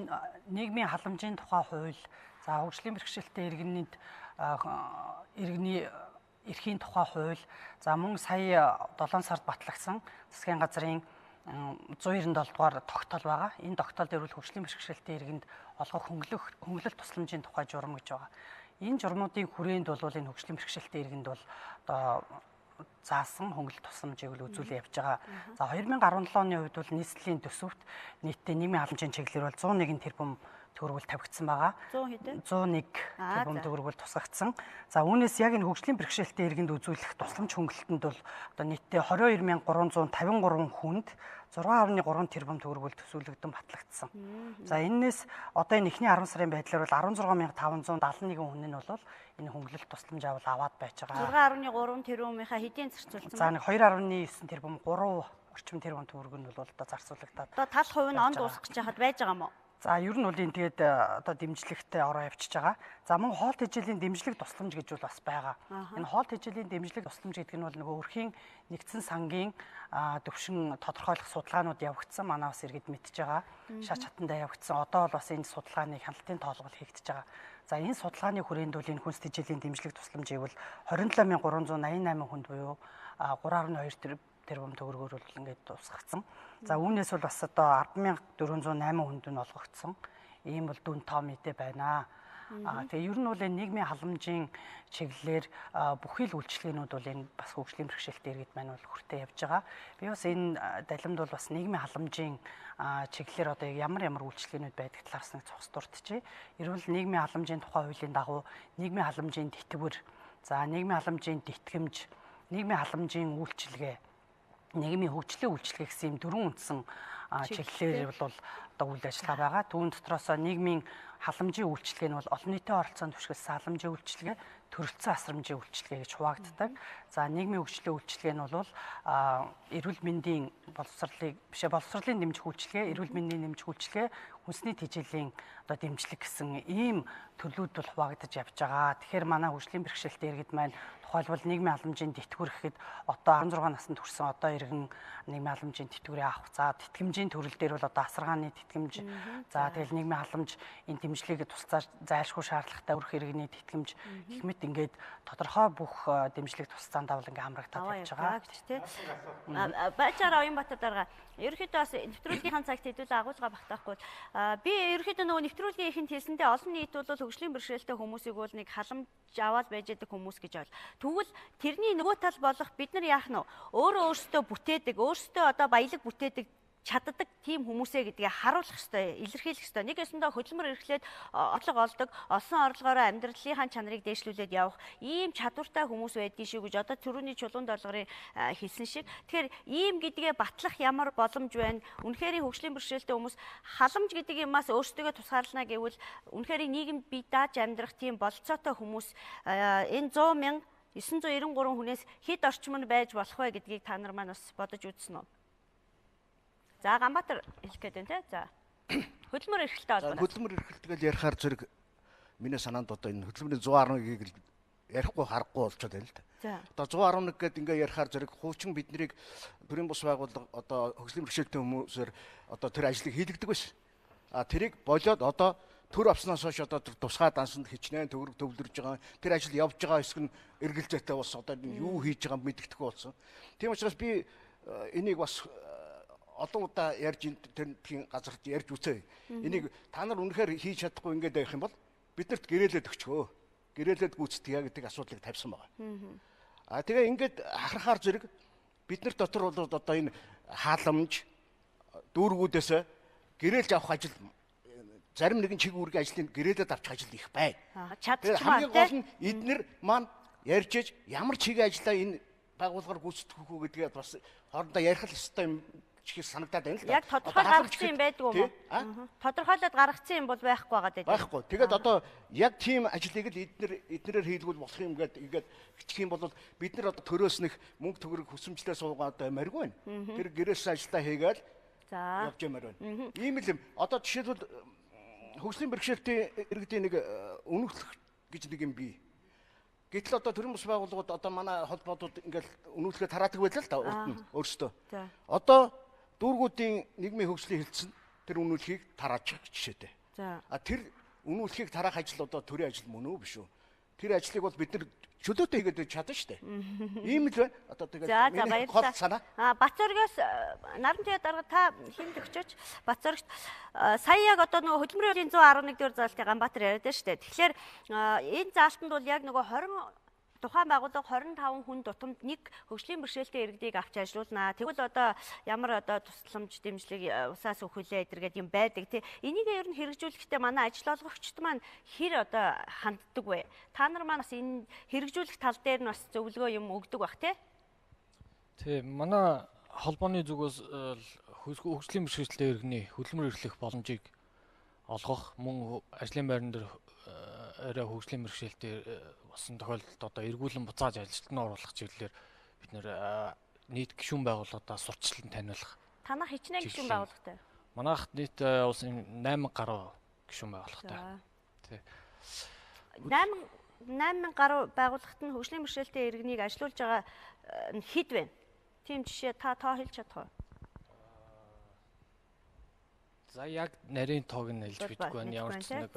нийгмийн халамжийн тухай хууль, за хөгжлийн бэрхшээлтэй иргэний эрхийн тухай хууль, за мөн сая 7 сард батлагдсан засгийн газрын 197 дугаар тогтоол байгаа. Энэ тогтоол дээр хөгжлийн бэрхшээлтэй иргэнд олгох хөнгөлөлт тусламжийн тухай журам гэж байгаа. Энэ журмуудын хүрээнд бол энэ хөгжлийн бэрхшээлтэй иргэнд бол одоо заасан хөнгөлөлт тусламжийг үзүүлэн явж байгаа. За 2017 оны үед бол нийслэлийн төсөвт нийтдээ нийгмийн халамжийн чиглэлээр бол 101 тэрбум төгрөг тавигдсан байгаа. 101 тэрбум төгрөг тусгагдсан. За үүнээс яг энэ хөгжлийн бэрхшээлтэй иргэнд үзүүлэх тусламж хөнгөлөлтөнд бол одоо нийтдээ 22353 хүнд 6.3 тэрбум төгрөг төсөөлөгдөн батлагдсан. За энэс одоо энэ эхний 10 сарын байдлаар бол 16571 хүн нь бол энэ хөнгөлөлт тусламж аваад байж байгаа. 6.3 тэрбумынхаа хэдийн зарцуулсан? За нэг 2.9 тэрбум 3 орчим тэрбум төгрөг нь бол одоо зарцуулагдаад. Одоо тал хувь нь онд дуусгах гэж хаад байж байгаа юм уу? За ер нь бол энэ тэгээд одоо дэмжлэгтэй ороо явчихж байгаа. За мөн хоолт хичээлийн дэмжлэг тусламж гэж бол бас байгаа. Энэ хоолт хичээлийн дэмжлэг тусламж гэдэг нь бол нөгөө өрхийн нэгдсэн сангийн төвшин тодорхойлох судалгаанууд явагдсан. Манай бас иргэд мэдж байгаа. Шат чатандаа явагдсан. Одоо бол бас энэ судалгааны хяналтын тоолгол хийгдэж байгаа. За энэ судалгааны хүрээнд бол энэ хүнс хичээлийн дэмжлэг тусламжийг бол 27388 хүнд буюу 3.2 тэрбум төгрөгөөр бол ингээд тусгагдсан. За үүнээс бол бас одоо 10408 хүнд нь олгогдсон. Ийм бол дүн тоо мэдээ байна. Тэгээ ер нь бол нийгмийн халамжийн чиглэлээр бүхий л үйлчлэгээнүүд бол энэ бас хөгжлийн бэрхшээлтэй иргэд маань бол хүртээ явж байгаа. Би бас энэ далимд бол бас нийгмийн халамжийн чиглэлээр одоо ямар үйлчлэгээнүүд байдаг талаас нэг цогц дурдчихъя. Ерөнхийдөө нийгмийн халамжийн тухай хуулийн дагуу нийгмийн халамжийн тэтгэвэр, за нийгмийн халамжийн тэтгэмж, нийгмийн халамжийн үйлчилгээ, нийгмийн хөгжлийн үйлчлэгээ гэсэн юм дөрвөн үндсэн чиглэлээр бол одоо үйл ажиллагаа байгаа. Түүн дотроос нийгмийн халамжийн үйлчлэгээ нь бол олон нийтийн оролцоонд түшиглсэн халамжийн үйлчлэгээ, төрөлцсөн асрамжийн үйлчлэгээ гэж хуваагддаг. За нийгмийн хөгжлийн үйлчлэгээ нь бол эрүүл мэндийн боловсролын дэмжих үйлчлэгээ, эрүүл мэндийн дэмжих үйлчлэгээ, хүнсний тэжээлийн одоо дэмжлэг гэсэн ийм төрлүүд бол хуваагдаж явж байгаа. Тэгэхээр манай хөгжлийн бэрхшээлтэй иргэд маань тухайлбал нийгмийн халамжийн тэтгэвэр гэхэд одоо 16 наснд хүрсэн одоо иргэн нийгмийн халамжийн тэтгэврээ авах. За тэтгэмжийн төрөл дээр бол одоо асаргааны тэтгэмж, за тэгэл нийгмийн халамж энэ дэмжлэгийг тусцаар зайлшгүй шаардлагатай өрх иргэний тэтгэмж гэх мэт ингээд тодорхой бүх дэмжлэг тусцаанд бол ингээд хамрагдаад явж байгаа тийм. Бачаар Оюнбаатар дарга ерөнхийдөө бас нэвтрүүлгийн цагт хэдүүлээ агуулга багтаахгүй. Би ерөнхийдөө нөгөө нэвтрүүлгийн ихэнд хэлсэндээ олон нийт бол хөгжлийн бэрхшээлтэй хүмүүсийг бол нэг халамж аваад байж байгаа хүмүүс гэж бол. Тэгвэл тэрний нөгөө тал болох бид нар яах нь өөрөөсөө бүтээдэг, өөрсдөө одоо баялаг бүтээдэг чаддаг тийм хүмүүсээ гэдгийг харуулах ёстой, илэрхийлэх ёстой. Нэг ясандаа хөдөлмөр эрхлээд орлого олдог, олсон орлогоороо амьдралынхаа чанарыг дээшлүүлээд явах ийм чадвартай хүмүүс байдгийг шүү гэж одоо түрүүний чулуун долгорын хэлсэн шиг. Тэгэхээр ийм гэдгээ батлах ямар боломж байна? Үнэхээр хөгжлийн бэрхшээлтэй хүмүүс халамж гэдэг юмас өөрсдөө тусгаарлана гэвэл үнэхээр нийгэмд бие дааж амьдрах тийм болцоотой хүмүүс энэ 100,993 хүнээс хэд орчмор байж болох вэ гэдгийг та нар маань бас бодож үзсэн үү? За Ганбаатар хэлэх гээд байна те. За хөдөлмөр эрхлэлтэй холбоотой. Хөдөлмөр эрхлэлтэйг ярихаар зэрэг миний санаанд одоо энэ хөдөлмөрийн 111-ийг ярихгүй харахгүй болчиход байна л да. Одоо 111 гэдэг ингээ ярихаар зэрэг хуучин биднийг төрийн бус байгууллага одоо хөгжлийн бэрхшээлтэй хүмүүсээр одоо тэр ажлыг хийлгдэг байсан. Тэрийг болоод одоо төр авснаас хойш одоо тусгай дансанд хичнээн төгрөг төвлөрж байгаа. Тэр ажил явж байгаа хэсэг нь эргэлзээтэй бас одоо юу хийж байгааг мэддэхгүй болсон. Тийм учраас би энийг бас олон удаа ярьж тэрний газарт ярьж үцээ. Энийг та нар үнэхээр хийж чадахгүй ингээд байх юм бол биднэрт гэрээлээд өгчгөө. Гэрээлээд гүйцэтгэе гэдэг асуудлыг тавьсан байна. Тэгээ ингээд хахарахаар зэрэг бид нар дотор бол одоо энэ хааламж дүүргүүдээс гэрээлж авах ажил зарим нэгэн чиг үүргийн ажлын гэрээлээд авчих ажил их байна. Тэгэхээр хамгийн гол нь эднэр маань ярьж ямар чигийн ажлаа энэ байгууллагаар гүйцэтгэх үү гэдгээ бас хоорондоо ярих л ёстой юм чих санагдаад байна л да. Яг тодорхой гаргацсан юм байдаг юм уу? Тодорхойлоод гаргацсан юм бол байхгүй байгаа гэдэг. Байхгүй. Тэгээд одоо яг тийм ажлыг л эднэрээр хийлгүүл болох юм ингээд бичих юм бол бид нар одоо төрөөс нэг мөнгө төгрөг хүсэмжлээ суугаад баймаргүй байна. Тэр гэрээс ажиллаа хийгээл явж ямаар байна. Ийм л юм. Одоо жишээлбэл хөгжлийн бэрхшээлтэй иргэдийн нэг үнэлэх гэж нэг юм бий. Гэтэл одоо төрийн бус байгууллагууд одоо манай холбоодууд ингээл үнэлгээ тараадаг байлаа л да урд нь өөрсдөө. Одоо дүүргүүдийн нийгмийн хөгжлийн хэлтсэн тэр үнэлгийг тараачих жишээтэй. Тэр үнэлгийг тараах ажил одоо төрийн ажил мөн үү биш үү? Тэр ажлыг бол бид нар чөлөөтэй хийгээд чадна шүү дээ. Ийм л байна. Одоо тэгээд хол санаа. Бацоргоос наран тэгээ дарга та хэмд өгчөөч. Бацоргт сая яг одоо нөгөө хөдөлмөрийн 111 дугаар заалтын Ганбаатар яриад байна шүү дээ. Тэгэхээр энэ заалтанд бол яг нөгөө 20 тухайн байгууллага 25 хүн тутамд нэг хөгжлийн бэрхшээлтэй иргэдийг авч ажилуулнаа. Тэгвэл одоо ямар одоо тусламж дэмжлэг усаас өхөлөө эдэргээд юм байдаг тий. Энийг ер нь хэрэгжүүлэхдээ манай ажил олгогчд маань хэр одоо ханддаг вэ? Та нар маань бас энэ хэрэгжүүлэх тал дээр нь бас зөвлөгөө юм өгдөг бах тий. Тий, манай холбооны зүгээс хөгжлийн бэрхшээлтэй иргэний хөдөлмөр эрхлэх боломжийг олгох, мөн ажлын байран дээр арай хөгжлийн бэрхшээлтэй болсон тохиолдолд одоо эргүүлэн буцааж ажилтнаа оруулах чиглэлээр бид нэр нийт гишүүн байгууллагуудаа сурталчлан таниулах. Танах хичнээн гишүүн байгууллагатай. Манайх нийт улс 8 гаруй гишүүн байгууллагатай. Тий. 8 гаруй байгууллагт нь хөгжлийн бэрхшээлтэй иргэнийг ажилуулж байгаа хэд вэ? Тийм жишээ та хэлж чадах уу? За яг нарийн тоог нь хэлж бидгүй байна. Ямар ч нэг.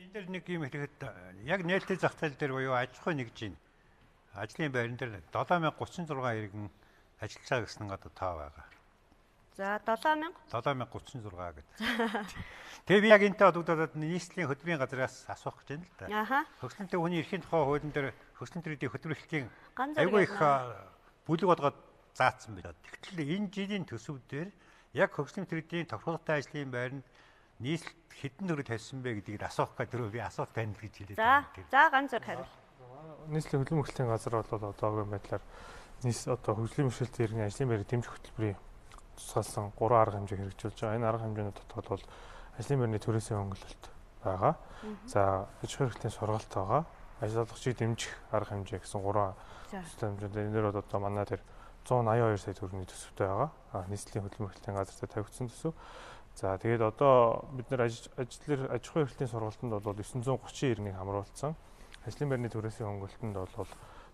Энэ дээр нэг юм хэлэхэд яг нээлттэй зах зээл дээр буюу аж ахуй нэгжийн ажлын байран дээр 7036 иргэн ажиллаж байгаа гэсэн одоо тоо байгаа. За 7036 гэдэг. Тэгээ би яг энэтэй холбогдоод нийслэлийн хөтөлбөрийн газраас асуух гэж байна л да. Хөгжлөнтэй хүний эрхийн тухай хуулийн дээр хөгжлийн төрийн хөтөлбөрийн айгүй их бүлэг болгоод заасан байна. Тэгтэл энэ жилийн төсөв дээр яг хөгжлийн төрийн тохиолдолтой ажлын байранд нийслэлд хэдэн төгрөг тавьсан бэ гэдгийг асуух гэдэг би асуулт байна гэж хэлээд байна. За ганц зөв хариул. Нийслэлийн хөдөлмөр эрхлэлийн газар бол одоогийн байдлаар одоо хөгжлийн бэрхшээлтэй иргэний ажлын байрыг дэмжих хөтөлбөрийн тусгаалсан 3 арга хэмжээг хэрэгжүүлж байгаа. Энэ арга хэмжээнүүд дотор бол ажлын байрны төрөөсөө хөнгөлөлт байгаа. За аж ахуй эрхлэлийн сургалт байгаа. Ажил олгогчийг дэмжих арга хэмжээ гэсэн 3 хэмжээнд энээр бол одоо манай дээр 182 сая төгрөгийн төсөвтэй байгаа. Нийслэлийн хөдөлмөр эрхлэлийн газарт тавигдсан төсөв. За тэгээд одоо бид нар аж ахуй эрхлэлийн сургалтанд бол 930 иргэнийг хамруулсан. Ажлын байрны төрөөсөө хөнгөлөлтөнд бол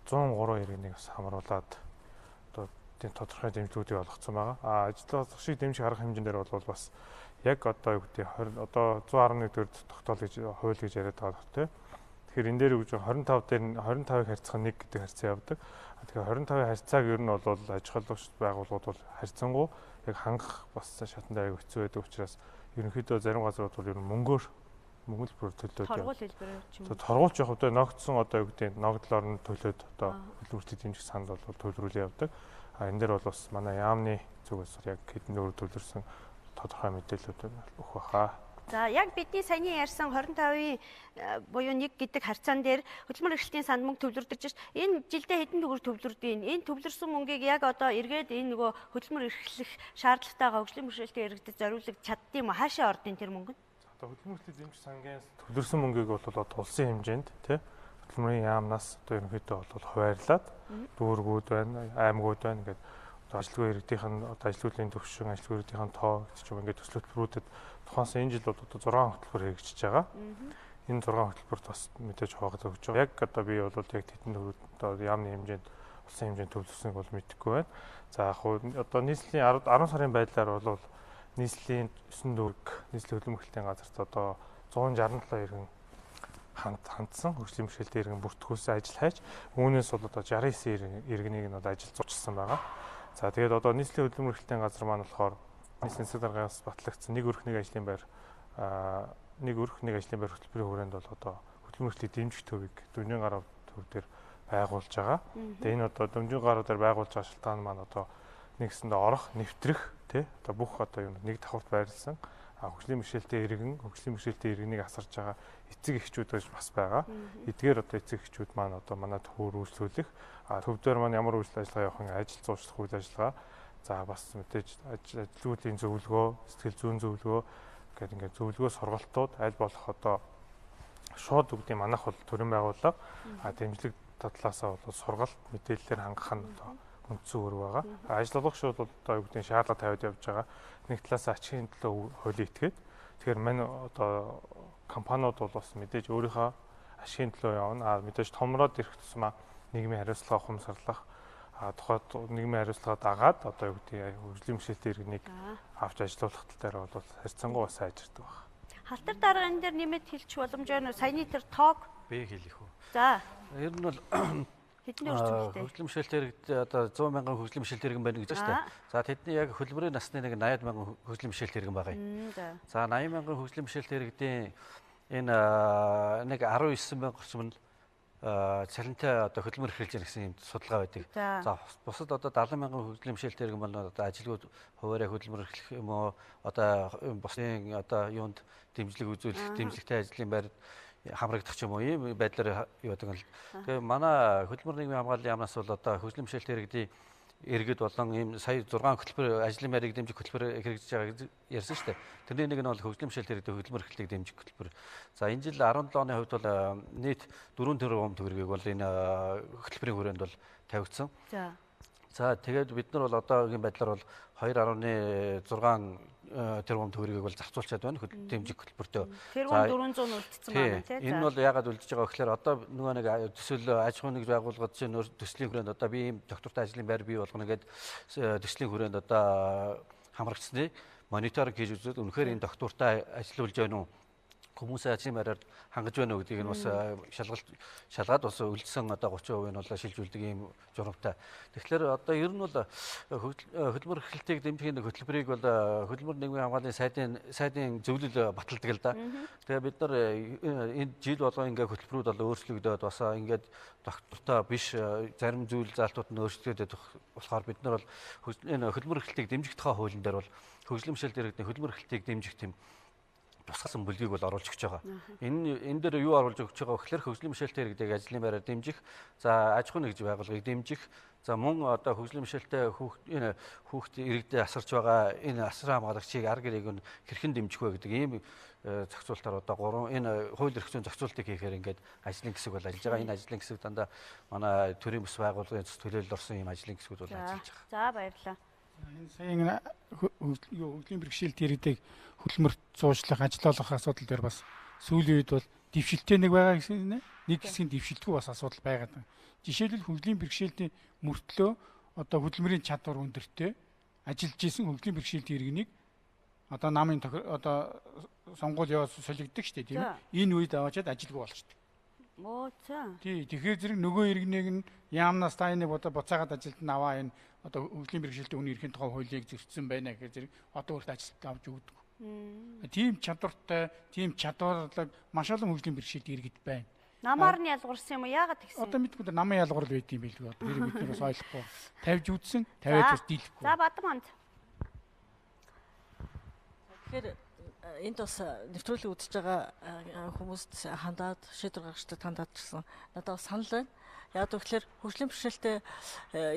103 иргэнийг бас хамруулад одоо тийм тодорхой дэмжлэгүүдийг олгоцсон байгаа. Ажил олгогчийг дэмжих арга хэмжээнд дээр бол бас яг одоо юу гэдэг 20 одоо 111 төгрөг тогтоол гэж хууль гэж яриад байгаа тийм. Тэгэхээр энэ дээр үгүй 25 дээр 25-ыг харьцах нэг гэдэг харьцаа явдаг. Тэгэхээр 25-ын харьцааг ер нь бол аж ахуйлагч байгууллагууд бол харьцангуй яг хангах бас шатанд аяг хэцүү байдаг учраас ерөнхийдөө зарим газрууд бол ер нь мөнгөөр мөнгөл бүр төлөөд торгуул хэлбэрээр ч юм уу. Торгуулж явах одоо ногдсон одоо юу гэдэг ногдлоор нь төлөөд одоо хөдөлмөртөд дэмжих санд бол төлрүүлээ явдаг. Энэ дээр бол бас манай яамны зүгээс яг хэдэн өөр төлөрсөн тодорхой мэдээлэлүүд өгөх баха. За яг бидний саяны ярьсан 25-ийн буюу 1 гэдэг харьцаан дээр хөдөлмөр эрхлэлийн санд мөнгө төвлөрдөж шээ. Энэ жилдээ хэдэн төгрөг төвлөрдөг юм. Энэ төвлөрсөн мөнгийг яг одоо эргээд энэ нөгөө хөдөлмөр эрхлэх шаардлагатайгаа хөгжлийн бэрхшээлтэй иргэдэд зориулж чаддсан юм уу? Хаашаа ордын тэр мөнгө нь? Одоо хөдөлмөр эрхлэх дэмжих сангийн төвлөрсөн мөнгийг бол одоо улсын хэмжээнд тий хөдөлмөрийн яамнаас одоо ерөнхийдөө бол хуваарлаад дүүргүүд байна, аймагуд байна гэдэг ажилгүй иргэдийнх нь одоо ажилгүйдлийн төвшин, ажилгүй иргэдийнх нь тоо гэж юм ингээд төсөл хөтөлбөрүүдэд тухайн энэ жил бол одоо 6 хөтөлбөр хэрэгжиж байгаа. Энэ 6 хөтөлбөрт бас мэдээж хуваагдаж өгч байгаа. Яг одоо би бол яг тэдэн төгрөг одоо яамны хэмжээнд улсын хэмжээнд төвлөрснийг бол мэдэхгүй байна. За яг одоо нийслэлийн 10 сарын байдлаар бол нийслэлийн 9 дүүрэг нийслэлийн хөдөлмөр эрхлэлийн газарт одоо 167 иргэн хандсан хөгжлийн бэрхшээлтэй иргэн бүртгүүлсэн ажил хайж үүнээс бол одоо 69 иргэнийг нь одоо ажил зурчсан байгаа. За тэгээд одоо нийслэлийн хөдөлмөр эрхлэлийн газар маань болохоор нийслэлийн засаг даргаас батлагдсан нэг өрх нэг ажлын байр нэг өрх нэг ажлын байр хөтөлбөрийн хүрээнд бол одоо хөдөлмөр эрхлэлийг дэмжих төвийг 4 гаруй төв дээр байгуулж байгаа. Тэгээ энэ одоо дэмжин гаруудаар байгуулж байгаа шалтгаан маань одоо нэгсэндээ орох, нэвтрэх тий одоо бүх одоо юм нэг давхарт байрлсан хөгжлийн бэрхшээлтэй иргэнийг асарж байгаа эцэг эхчүүд гэж бас байгаа. Эдгээр одоо эцэг эхчүүд маань одоо манай төвөөр үйлчлүүлэх төвдөр маань ямар үйлчлэл ажиллагаа явах ажил зуршлах үйл ажиллагаа за бас мэдээж ажилгүйдийн зөвлөгөө, сэтгэл зүйн зөвлөгөө гэдэг ингээд зөвлөгөө сургалтууд аль болох одоо шууд үгдийн манайх бол төрийн байгууллага дэмжлэг талаасаа бол сургалт мэдээллээр хангах нь одоо үндсэн үүрэг байгаа. Ажил олгогчид бол одоо үгдийн шаардлага тавиад явж байгаа. Нэг талаас ачхийн төлөө хуулийн этгээд. Тэгэхээр мань одоо компаниуд бол бас мэдээж өөрийнхөө ашигын төлөө явна. Мэдээж томроод ирэх тусмаа нийгмийн хариуцлага ухамсарлах тухайд нийгмийн хариуцлагаа дагаад одоо юу гэдэг хөгжлийн бэрхшээлтэй иргэнийг авч ажилуулах тал дээр бол харьцангуй бас сайжирдаг байна. Халтар даргын дээр нэмэт хэлчих боломж байна уу? Саяны тэр тоог би хэлэх үү. За. Ер нь бол хэдний өртөлтэй. Хөгжлийн бэрхшээлтэй иргэд одоо 100 мянган хөгжлийн бэрхшээлтэй иргэн байна гэж байна шүү дээ. За тэдний яг хөдөлмөрийн насны нэг 80 мянган хөгжлийн бэрхшээлтэй иргэн байгаа юм. За 80 мянган хөгжлийн бэрхшээлтэй иргэдийн энэ нэг 19 мянга орчим нь цалинтай одоо хөдөлмөр эрхэлж яах гэсэн юм судалгаа байдаг. За бусад одоо 70 мянган хөгжлийн бэрхшээлтэй иргэн бол одоо ажилгүйд хуваараа хөдөлмөр эрхлэх юм уу одоо бусдын одоо юунд дэмжлэг үзүүлэх, дэмжлэгтэй ажлын байранд хамрагдах ч юм уу ийм байдлаар юу гэдэг нь. Тэгээ манай хөдөлмөр нийгмийн хамгааллын яамнаас бол одоо хөгжлийн бэрхшээлтэй иргэдийн иргэд болон ийм сая 6 хөтөлбөр ажлын байрыг дэмжих хөтөлбөр хэрэгжиж байгааг ярьсан шүү дээ. Тэрний нэг нь бол хөгжлийн бэрхшээлтэй иргэдийн хөдөлмөр эрхлэлийг дэмжих хөтөлбөр. За энэ жил 17 оны хувьд бол нийт 4 тэрбум төгрөгийг бол энэ хөтөлбөрийн хүрээнд бол тавигдсан. За тэгээд бид нар бол одоогийн байдлаар бол 2.6 тэрбум төгрөгийг бол зарцуулчаад байна дэмжих хөтөлбөртөө. Тэрбум 400 үлдсэн байна тийм. Энэ бол яагаад үлдэж байгаа гэхээр одоо нөгөө нэг төсөл аж ахуйн нэг байгууллагад чинь төслийн хүрээнд одоо би ийм доктортой ажлын байр бий болгоно гэдэг төслийн хүрээнд одоо хамрагдсны мониторинг хийж үзээд үнэхээр энэ доктортой ажиллаж байна уу? Хүмүүсийн ажлын байраар хангаж байна уу гэдгийг нь бас шалгаад бас үлдсэн одоо 30% нь бол шилжүүлдэг ийм журамтай. Тэгэхээр одоо ер нь бол хөдөлмөр эрхлэлтийг дэмжих нэг хөтөлбөрийг бол хөдөлмөр нийгмийн хамгааллын сайдын зөвлөл баталдаг л да. Тэгээ бид нар энэ жил болгоо ингээ хөтөлбөрүүд бол өөрчлөгдөд бас ингээд доктортой биш зарим зүйл заалтууд нь өөрчлөгдөд болохоор бид нар бол энэ хөдөлмөр эрхлэлтийг дэмжих тухай хуулийн дээр бол хөгжлийн бэрхшээлтэй иргэдийн хөдөлмөр эрхлэлтийг дэмжих тийм тусгасан бүлгийг бол оруулж өгч байгаа. Энэ дээр юу оруулж өгч байгаа вэ гэхээр хөгжлийн бэрхшээлтэй иргэдийг ажлын байраар дэмжих, за аж ахуйн нэгж байгууллагыг дэмжих, за мөн одоо хөгжлийн бэрхшээлтэй хүүхд иргэдэд асарч байгаа энэ асар хамгаалагчийг ар гэрээг нь хэрхэн дэмжих вэ гэдэг ийм зохицуултаар одоо энэ хууль эрх зүйн зохицуултыг хийхээр ингээд ажлын хэсэг бол ажиллаж байгаа. Энэ ажлын хэсэг дандаа манай төрийн бас байгууллагын төлөөлөл орсон ийм ажлын хэсгүүд бол ажиллаж байгаа. За баярлалаа. Энэ саяны хөгжлийн бэрхшээлтэй иргэдэг хөдөлмөрт зуушлах, ажиллах асуудал дээр бас сүүлийн үед бол дэвшилттэй нэг байгаа гэсэн нэг хэсгийн дэвшилтгүй бас асуудал байгаад байна. Жишээлбэл хөгжлийн бэрхшээлтэй мөртлөө одоо хөдөлмөрийн чадвар өндөртэй ажиллаж исэн хөгжлийн бэрхшээлтэй иргэнийг одоо намын одоо сонгуул яваад солигддог шүү дээ тийм үү? Энэ үед аваачаад ажилгүй болчихдог. Тий, тэгэхээр зэрэг нөгөө иргэнийг нь яамнаас та энийг одоо буцаагаад ажилд нь аваа энэ одоо хөгжлийн бэрхшээлтэй хүний эрхийн тухай хуулийг зөрчсөн байна гэхээр зэрэг одоо өөртөө ажилд авч өгдөг. Тийм чадвартай, тийм чадварлаг маш олон хөгжлийн бэрхшээлтэй иргэд байна. Намаар нь ялгуурсан юм уу? Яагаад тэгсэн? Одоо мэдгүй намын ялгуурл байд юм билгүй. Тэр бид нар бас ойлгохгүй. Тавьж үзсэн, тавиад бас дийлэхгүй. За Бадаманд. Тэгэхээр энд бас нэвтрүүлэг үзэж байгаа хүмүүст хандаад шийдвэр гаргахад хандаад гэсэн надад бас санал байна. Яг тэгэхээр хөгжлийн бэрхшээлтэй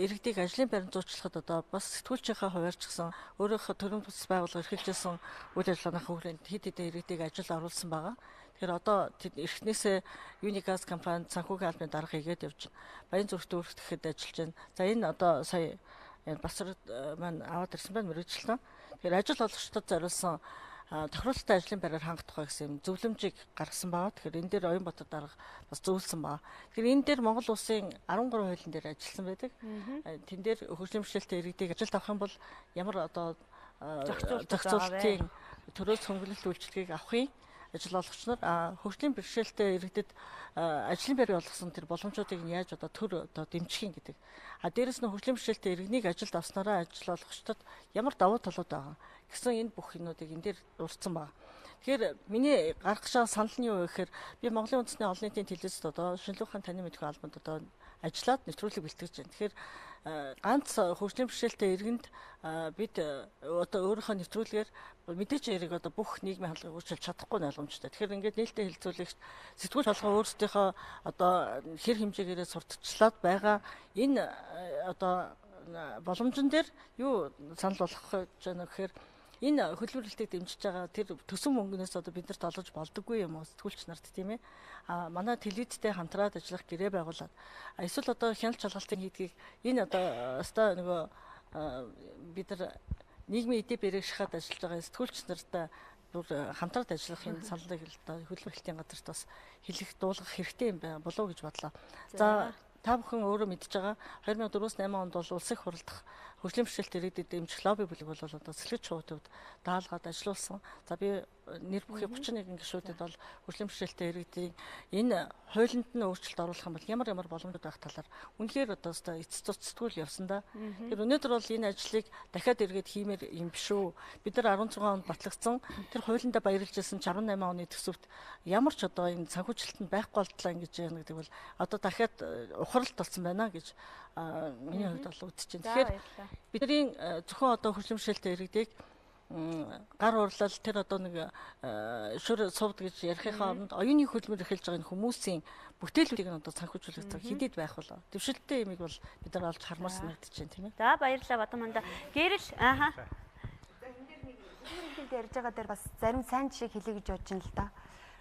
иргэдийг ажлын байранд зуучлахад одоо бас сэтгүүлчийнхаа хуваарч гэсэн өөрийнхөө төрийн тус байгууллага эрхэлжсэн үйл ажиллагааны хүрээнд хэд хэдэн иргэдийг ажил оруулсан байгаа. Тэгэхээр одоо эрхнээсээ Юнигаз компани санхүүгийн албаны дарга хийгээд явж баян зүрхтээ өргөдөхэд ажиллаж байна. За энэ одоо сая Басар маань аваад ирсэн байна мэргэжилтэн. Тэгэхээр ажил олгогчдод зориулсан тохируулалттай ажлын байраар хангах тухай гэсэн зөвлөмжийг гаргасан байгаа. Тэгэхээр энэ дээр Оюнбатар дарга бас зөвлөсөн байгаа. Тэгэхээр энэ дээр Монгол улсын 13 хуулийн дээр ажилласан байдаг. Тэн дээр хөгжлийн бэрхшээлтэй иргэдийг ажилд авах юм бол ямар одоо зохицуултын төрөөс хөнгөлөлт үйлчилгээг авахын ажил олгогч нар хөгжлийн бэрхшээлтэй иргэдэд ажлын байр болгосон тэр боломжуудыг нь яаж одоо төр одоо дэмжих юм гэдэг. Дээрэс нь хөгжлийн бэрхшээлтэй иргэнийг ажилд авснараа ажил олгогчдод ямар давуу талууд байгаа гэсэн энэ бүх юмнуудыг энэ дээр дурдсан байна. Тэгэхээр миний гаргах шаа санал нь юу вэ гэхээр би Монголын үндэсний олон нийтийн телевизэд одоо шинэлүүхэн таны мэдхүй албанд одоо ажиллаад нэвтрүүлэг бэлтгэж байна. Тэгэхээр ганц хөгжлийн бэрхшээлтэй иргэнд бид одоо өөрийнхөө нэвтрүүлгээр мэдээж яриг одоо бүх нийгмийн хаалгыг өөрчилж чадахгүй ойлгомжтой. Тэгэхээр ингээд нээлттэй хэлэлцүүлэгч сэтгүүл толгой өөрсдийнхөө одоо хэр хэмжээгээрээ сурталчлаад байгаа энэ одоо боломжн дээр юу санал болгох гэж байна гэхээр энэ хөдөлмөрлөлтийг дэмжиж байгаа тэр төсөн мөнгнөөс одоо биднэрт олж болдоггүй юм уу сэтгүүлч нарт тийм ээ. Манай телевизтэй хамтраад ажиллах гэрээ байгуулад эсвэл одоо хяналт шалгалтын хийдгийг энэ одоо өстой нөгөө бид нар нийгмийн эдийн бэрэг шахаад ажиллаж байгаа сэтгүүлч нартай бүр хамтраад ажиллах энэ саналыг хөдөлмөрлөлтийн газарт бас хэлэх дуулгах хэрэгтэй юм байна болов уу гэж бодлоо. За та бүхэн өөрөө мэдж байгаа 2004-8 онд бол улс их хурлдах хөгжлийн бэрхшээлтэй иргэдэд дэмжих лобби бүлэг бол одоо цэцлэгч шуудад даалгаад ажиллуулсан. За би нэр бүхий 31 гишүүдэд бол хөгжлийн бэрхшээлтэй иргэдийн энэ хуулинд нь өөрчлөлт оруулах юм бол ямар боломжууд байх талаар үнэхээр одоо эцэц цэцгүүл явсан да. Тэгэхээр өнөөдөр бол энэ ажлыг дахиад эргээд хиймээр юм биш үү. Бид нар 16 онд батлагдсан тэр хуулиндаа баярлж ирсэн 68 оны төсөвт ямар ч одоо энэ санхүүжилтэнд байхгүй болтлоо ингэж яана гэдэг бол одоо дахиад ухралт болсон байна гэж миний хувьд бол үзэж байна. Тэгэхээр бидний зөвхөн одоо хөгжлийн бэрхшээлтэй иргэдийг гар урлал тэр одоо нэг шүр сувд гэж ярихынхаа оронд оюуны хөдөлмөр эрхэлж байгаа энэ хүмүүсийн бүтээлүүдийг нь одоо санхүүжүүлэх хэдийд байх болоо. Дэвшилттэй юмыг бол бид нар олж хармаар санагдаж байна тийм ээ. За баярлалаа Бадаманда. Гэрэл ааха. Хэлд ярьж байгаа дээр бас зарим сайн жишээ хэлье гэж бодож байна л да.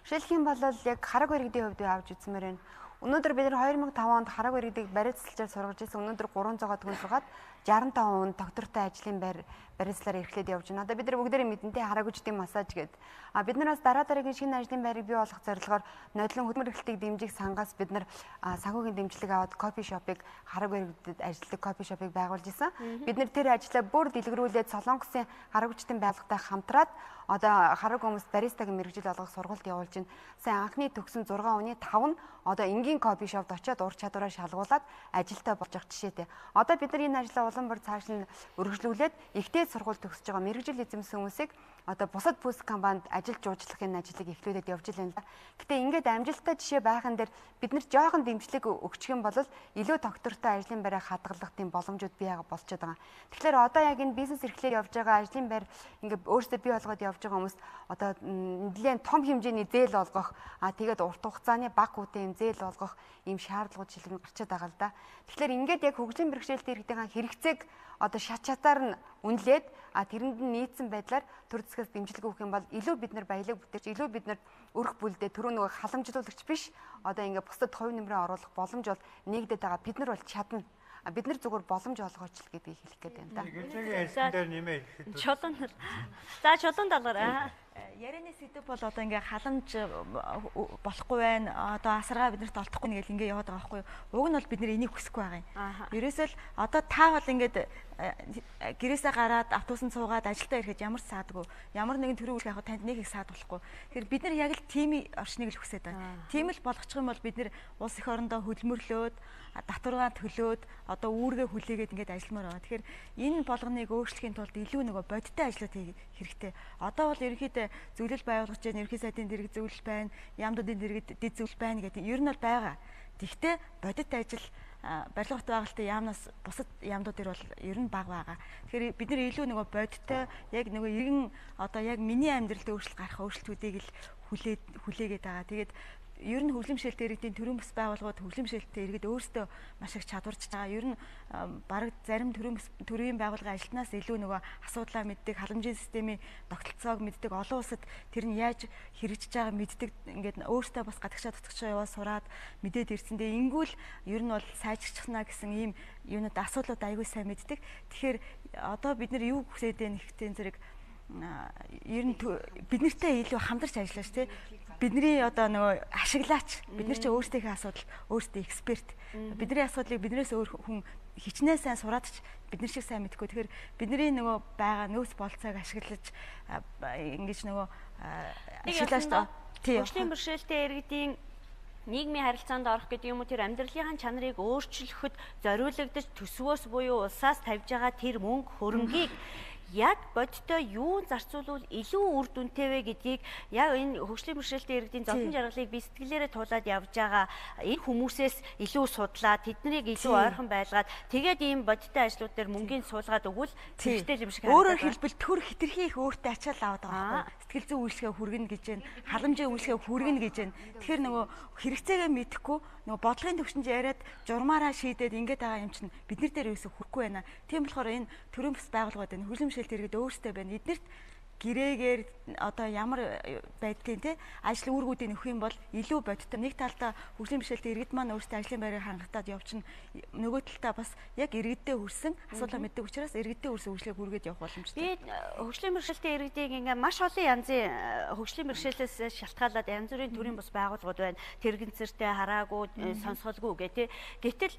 Жишээлх юм бол яг хараагүй иргэдийн хувьд авч үзмээр байна. Өнөөдөр бид нар 2005 онд хараагүй иргэдийг бариуцлалчаар сургаж ирсэн. Өнөөдөр 300-аад хүн сургаад 65 хүн доктортой ажлын бариуцлаар эрхлээд явж байна. Одоо бид нар бүгдээрээ мэдэнтэй хараагүйчдийн массаж гэдэг. Бид нараас дараагийн шинэ ажлын байрыг бий болгох зорилгоор нодлон хөдөлмөр эрхлэлтийг дэмжих сангаас бид нар санхүүгийн дэмжлэг аваад кофе шопыг хараагүй иргэдэд ажилладаг кофе шопыг байгуулж исэн. Бид нар тэр ажлаа бүр дэлгэрүүлээд Солонгосын хараагүйчдийн байгууллагатай хамтраад одоо хараагүй хүмүүст баристагийн мэргэжил олгох сургалт явуулж байна. Сайн анхны төгсөн 6 хүний 5 нь одоо энгийн кофе шопд очиод ур чадвараа шалгуулад ажилтаа болж байгаа жишээтэй. Одоо бид нар энэ ажлаа улам бүр цааш нь өргөжлүүлээд ихтэй сургууль төгсөж байгаа мэргэжил эзэмсэн хүмүүсийг одоо бусад бүс компанид ажиллаж жуулчлах энэ ажлыг эхлүүлээд явж байна л да. Гэтэ ингээд амжилттай жишээ байхын дээр бид нар жоохон дэмжлэг өгчих юм бол илүү доктортой ажлын байраа хадгалах тийм боломжууд бий болчиход байгаа. Тэгэхээр одоо яг энэ бизнес эрхлээд явж байгаа ажлын байр ингээд өөрсдөө бий болгоод явж байгаа хүмүүс одоо нэлээд том хэмжээний зээл олгох тэгээд урт хугацааны баг үеийн зээл олгох ийм шаардлагууд шилэн гарчаад байгаа л да. Тэгэхээр ингээд яг хөгжлийн бэрхшээлтэй иргэдийн хэрэгцээг одоо шат шатаар нь үнэлээд тэрэнд нь нийцсэн байдлаар төр засгаас дэмжлэг өгөх юм бол илүү бид нар баялаг бүтээч илүү бид нар өрх бүлдээ түрүү нөгөө халамжлуулагч биш одоо ингээд бусдад хувь нэмрээ оруулах боломж бол нэгдэд байгаа. Бид нар бол чадна. Бид нар зүгээр боломж олгооч л гэдгийг хэлэх гээд байна да. Гэрлэгийн хэлсэн дээр нэмээ хэлэхэд чулуун. За чулуун даалгаар ярианы сэдв бол одоо ингээ халамж болохгүй байна. Одоо асаргаа биднэрт олдохгүй нэгэл ингээ яваад байгаа байхгүй юу? Уг нь бол бид нар энийг хүсэхгүй байгаа юм. Ерөөсөө л одоо та бол ингээд гэрээсээ гараад автобусанд суугаад ажилдаа ирэхэд ямар саадгүй, ямар нэгэн төрлийн үйл явах танд нэг их саад болохгүй. Тэгэхээр бид нар яг л тийм орчныг л хүсэж байна. Тийм л болгочих юм бол бид нар улс их орондоо хөдөлмөрлөөд, татваргаа төлөөд, одоо үүргээ хүлээгээд ингээд ажилламаар байгаа. Тэгэхээр энэ болгоныг өөрчлөхийн тулд илүү нөгөө бодиттой ажлууд хийх хэрэгтэй. Одоо бол ерөнхийдөө зөвлөл байгуулгаж байна, ерөнхий сайдын дэргэд зөвлөл байна, яамдуудын дэргэд дэд зөвлөл байна гэдэг ер нь бол байгаа. Тэгвэл бодит ажил барилга бот байгуулалтын яамнаас бусад яамдууд дээр бол ер нь бага байгаа. Тэгэхээр бид нар илүү нөгөө бодиттой яг нөгөө иргэн одоо яг миний амьдралд өөрчлөлт гарах өөрчлөлтүүдийг л хүлээгээд байгаа. Тэгээд ер нь хөгжлийн бэрхшээлтэй иргэдийн төрийн бас байгууллагууд хөгжлийн бэрхшээлтэй иргэд өөрсдөө маш их чадварч байгаа. Ер нь бараг зарим төрийн байгууллагын ажилтнаас илүү нөгөө асуудлаа мэддэг, халамжийн системийн тогтолцоог мэддэг, олон улсад тэр нь яаж хэрэгжиж байгааг мэддэг. Ингээд өөрсдөө бас гадагшаа тутагчаа яваа сураад мэдээд ирсэндээ ингүүл ер нь бол сайжирчихна гэсэн ийм юунууд асуудлууд аягүй сайн мэддэг. Тэгэхээр одоо бид нар юу хүсээд байна гэхдээ зэрэг ер нь бид нартай илүү хамтарч ажиллаж тий бидний одоо нөгөө ашиглаач бид нар чи өөрсдийнхээ асуудал өөрсдөө эксперт бидний асуудлыг биднээс өөр хүн хичнээн сайн сураад ч бид нар шиг сайн мэдэхгүй тэгэхээр бидний нөгөө байгаа нөөц болцоог ашиглаж ингэж нөгөө ашиглаж та хөгжлийн бэрхшээлтэй иргэдийн нийгмийн харилцаанд орох гэдэг юм уу тэр амьдралын чанарыг өөрчлөхөд зориулагдаж төсвөөс буюу улсаас тавьж байгаа тэр мөнгө хөрөнгийг яг бодиттой юу зарцуулвал илүү үр дүнтэй вэ гэдгийг яг энэ хөгжлийн бэрхшээлтэй иргэдийн зовлон жаргалыг би сэтгэлээрээ туулаад явж байгаа энэ хүмүүсээс илүү судлаад тэднийг илүү ойрхон байлгаад тэгээд ийм бодиттой ажлууд дээр мөнгөний суулгаад өгвөл хэрэгтэй юм шиг харагдаад. Өөрөөр хэлбэл төр хитрхи их өөртөө ачаал аваад байгаа байхгүй. Сэтгэл зүйн үйлчлэгээ хүргэнэ гэж байна. Халамжийн үйлчлэгээ хүргэнэ гэж байна. Тэгэхээр нөгөө хэрэгцээгээ мэдэхгүй нөгөө бодлогын төвшөнд яриад журмаараа шийдээд ингэж байгаа юм чинь бид нар дээр юусоо хүрхгүй байна. Тийм болохоор энэ төрийн бас байгууллагууд энэ хөгжлийн бэрхшээлтэй иргэд өөрсдөө байна. Эднэрт гэрээгээр одоо ямар байдгийн те ажил үүргүүдийг нөхөх юм бол илүү бодиттой. Нэг талдаа хөгжлийн бэрхшээлтэй иргэд маань өөрсдөө ажлын байрыг хангалтад явчихна. Нөгөө талдаа бас яг иргэддээ хүрсэн асуудал мэддэг учраас иргэддээ хүрсэн үйлчлэг хүргээд явах боломжтой. Би хөгжлийн бэрхшээлтэй иргэдийг ингээ маш олон янзын хөгжлийн бэрхшээлээс шалтгаалаад янз бүрийн төрлийн бас байгууллагууд байна. Тэрэгэнцэртэй, хараагүй, сонсголгүй гэх те. Гэтэл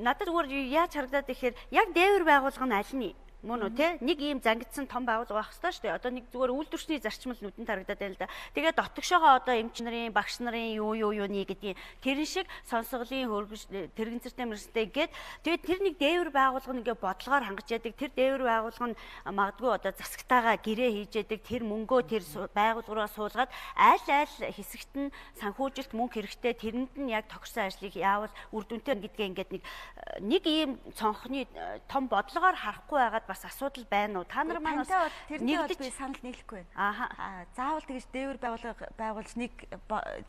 надад зүгээр яаж харагдаад ихээр яг дээвэр байгууллага нь аль нь мөн үү те нэг ийм зангидсан том байгууллага байх хэрэгтэй шүү дээ. Одоо нэг зүгээр үйлдвэрчний зарчмал нүдэнд харагдаад байна л да. Тэгээд дотгошоогоо одоо эмч нарын, багш нарын юуны гэдгийг тэрэн шиг сонсголын тэрэгэнцэртэй мэрстэй гээд тэгээд тэр нэг дээвэр байгууллага нь ингээ бодлогоор хангаж яадаг. Тэр дээвэр байгууллага нь магадгүй одоо засагтайгаа гэрээ хийж яадаг. Тэр мөнгөө тэр байгууллагаараа суулгаад аль хэсэгт нь санхүүжилт мөнгө хэрэгтэй тэрэнд нь яг тохирсон ажлыг яавал үр дүнтэй гэдгээ ингээд нэг ийм цонхны том бодлогоор харахгүй байгаад бас асуудал байна уу? Та нар маань бас нэгдэж би санал нийлэхгүй байна. Ааха. Заавал тэгж дээвэр байгуулж нэг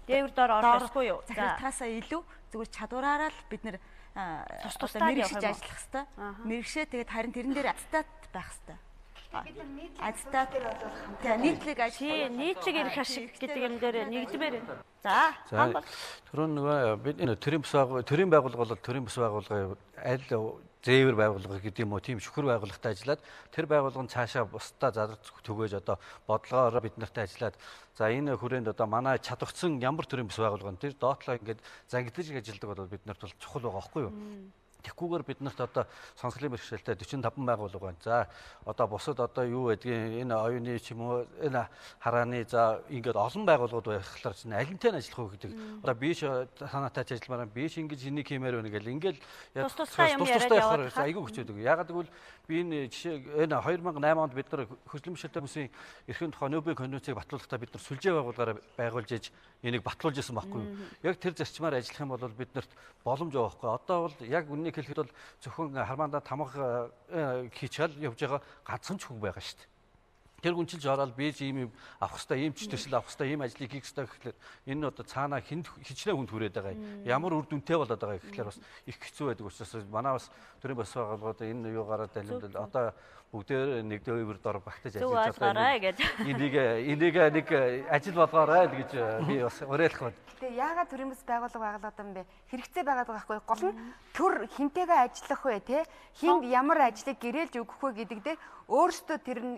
дээвэр доор орохгүй юу? Захиргаасаа илүү зүгээр чадвараараа л бид нэр тусдаа мэрэгшиж ажиллах хэрэгтэй. Мэрэгшээ тэгээд харин тэрэн дээр аттестат байх хэрэгтэй. Аттестат нийтлэг ажил, нийтлэг эрх ашиг гэдэг юм дээр нэгдмээр байна. За, түрүүн нөгөө бид энэ төрийн байгууллага бол төрийн бас байгууллага аль зээвэр байгууллага гэдэг юм уу тийм шүхэр байгууллагатай ажиллаад тэр байгууллага нь цаашаа бусдаа зарц төгөөж одоо бодлогоороо бид нартай ажиллаад за энэ хүрээнд одоо манай чадварцсан ямар төрлийн бас байгууллага нь тэр доотлоо ингээд зангидж ажилладаг бол бид нарт бол чухал байгаа байхгүй юу? Тэгхгүйгээр бид нарт одоо сонсголын бэрхшээлтэй 45 байгууллага байна. За одоо бусад одоо юу гэдгийг энэ оюуны ч юм уу энэ харааны за ингээд олон байгууллагууд байхлаар чинь алинтай нь ажиллах уу гэдэг. Одоо биш санаатай ажилламаар биш ингэж энийг хиймээр байна гэл ингээл тусдаа яваад айгүй хөчөөдөг. Ягаад гэвэл би энэ жишээ энэ 2008 онд бид нар хөгжлийн бэрхшээлтэй хүмүүсийн эрхийн тухай Нобелийн конвенцийг батлуулахдаа бид нар сүлжээ байгууллагаараа байгуулж иж энийг батлуулж исэн байхгүй юу? Яг тэр зарчмаар ажиллах юм бол бид нарт боломж байгаа байхгүй. Одоо бол яг үннийг хэлэхэд бол зөвхөн хармаандаа тамга хийчихэл явж байгаа ганцхан ч хүн байгаа шүү дээ. Тэр гүнчилж ороод би ийм авах хэвээр ийм ч төсөл авах хэвээр ийм ажлыг хийх хэвээр гэхлээр энэ нь одоо цаанаа хичнээн хүнд хүрээд байгаа юм. Ямар үр дүнтэй болоод байгаа гэхлээр бас их хэцүү байдаг учраас манай бас төрийн бас байгууллагууд энэ юугаараа далимдал одоо бүгдээр нэг дээвэр дор багтаж ажиллаж байгаа. Энийг нэг ажил болгоорой гэж би бас уриалах байна. Тэгээ яагаад төрийн бас байгууллага байгуулдаг юм бэ? Хэрэгцээ байгаад байгаа байхгүй. Гол нь төр хинтэйгээ ажиллах вэ те? Хинд ямар ажлыг гэрээлж өгөх вэ гэдэг дээр өөрөөсөө тэр нь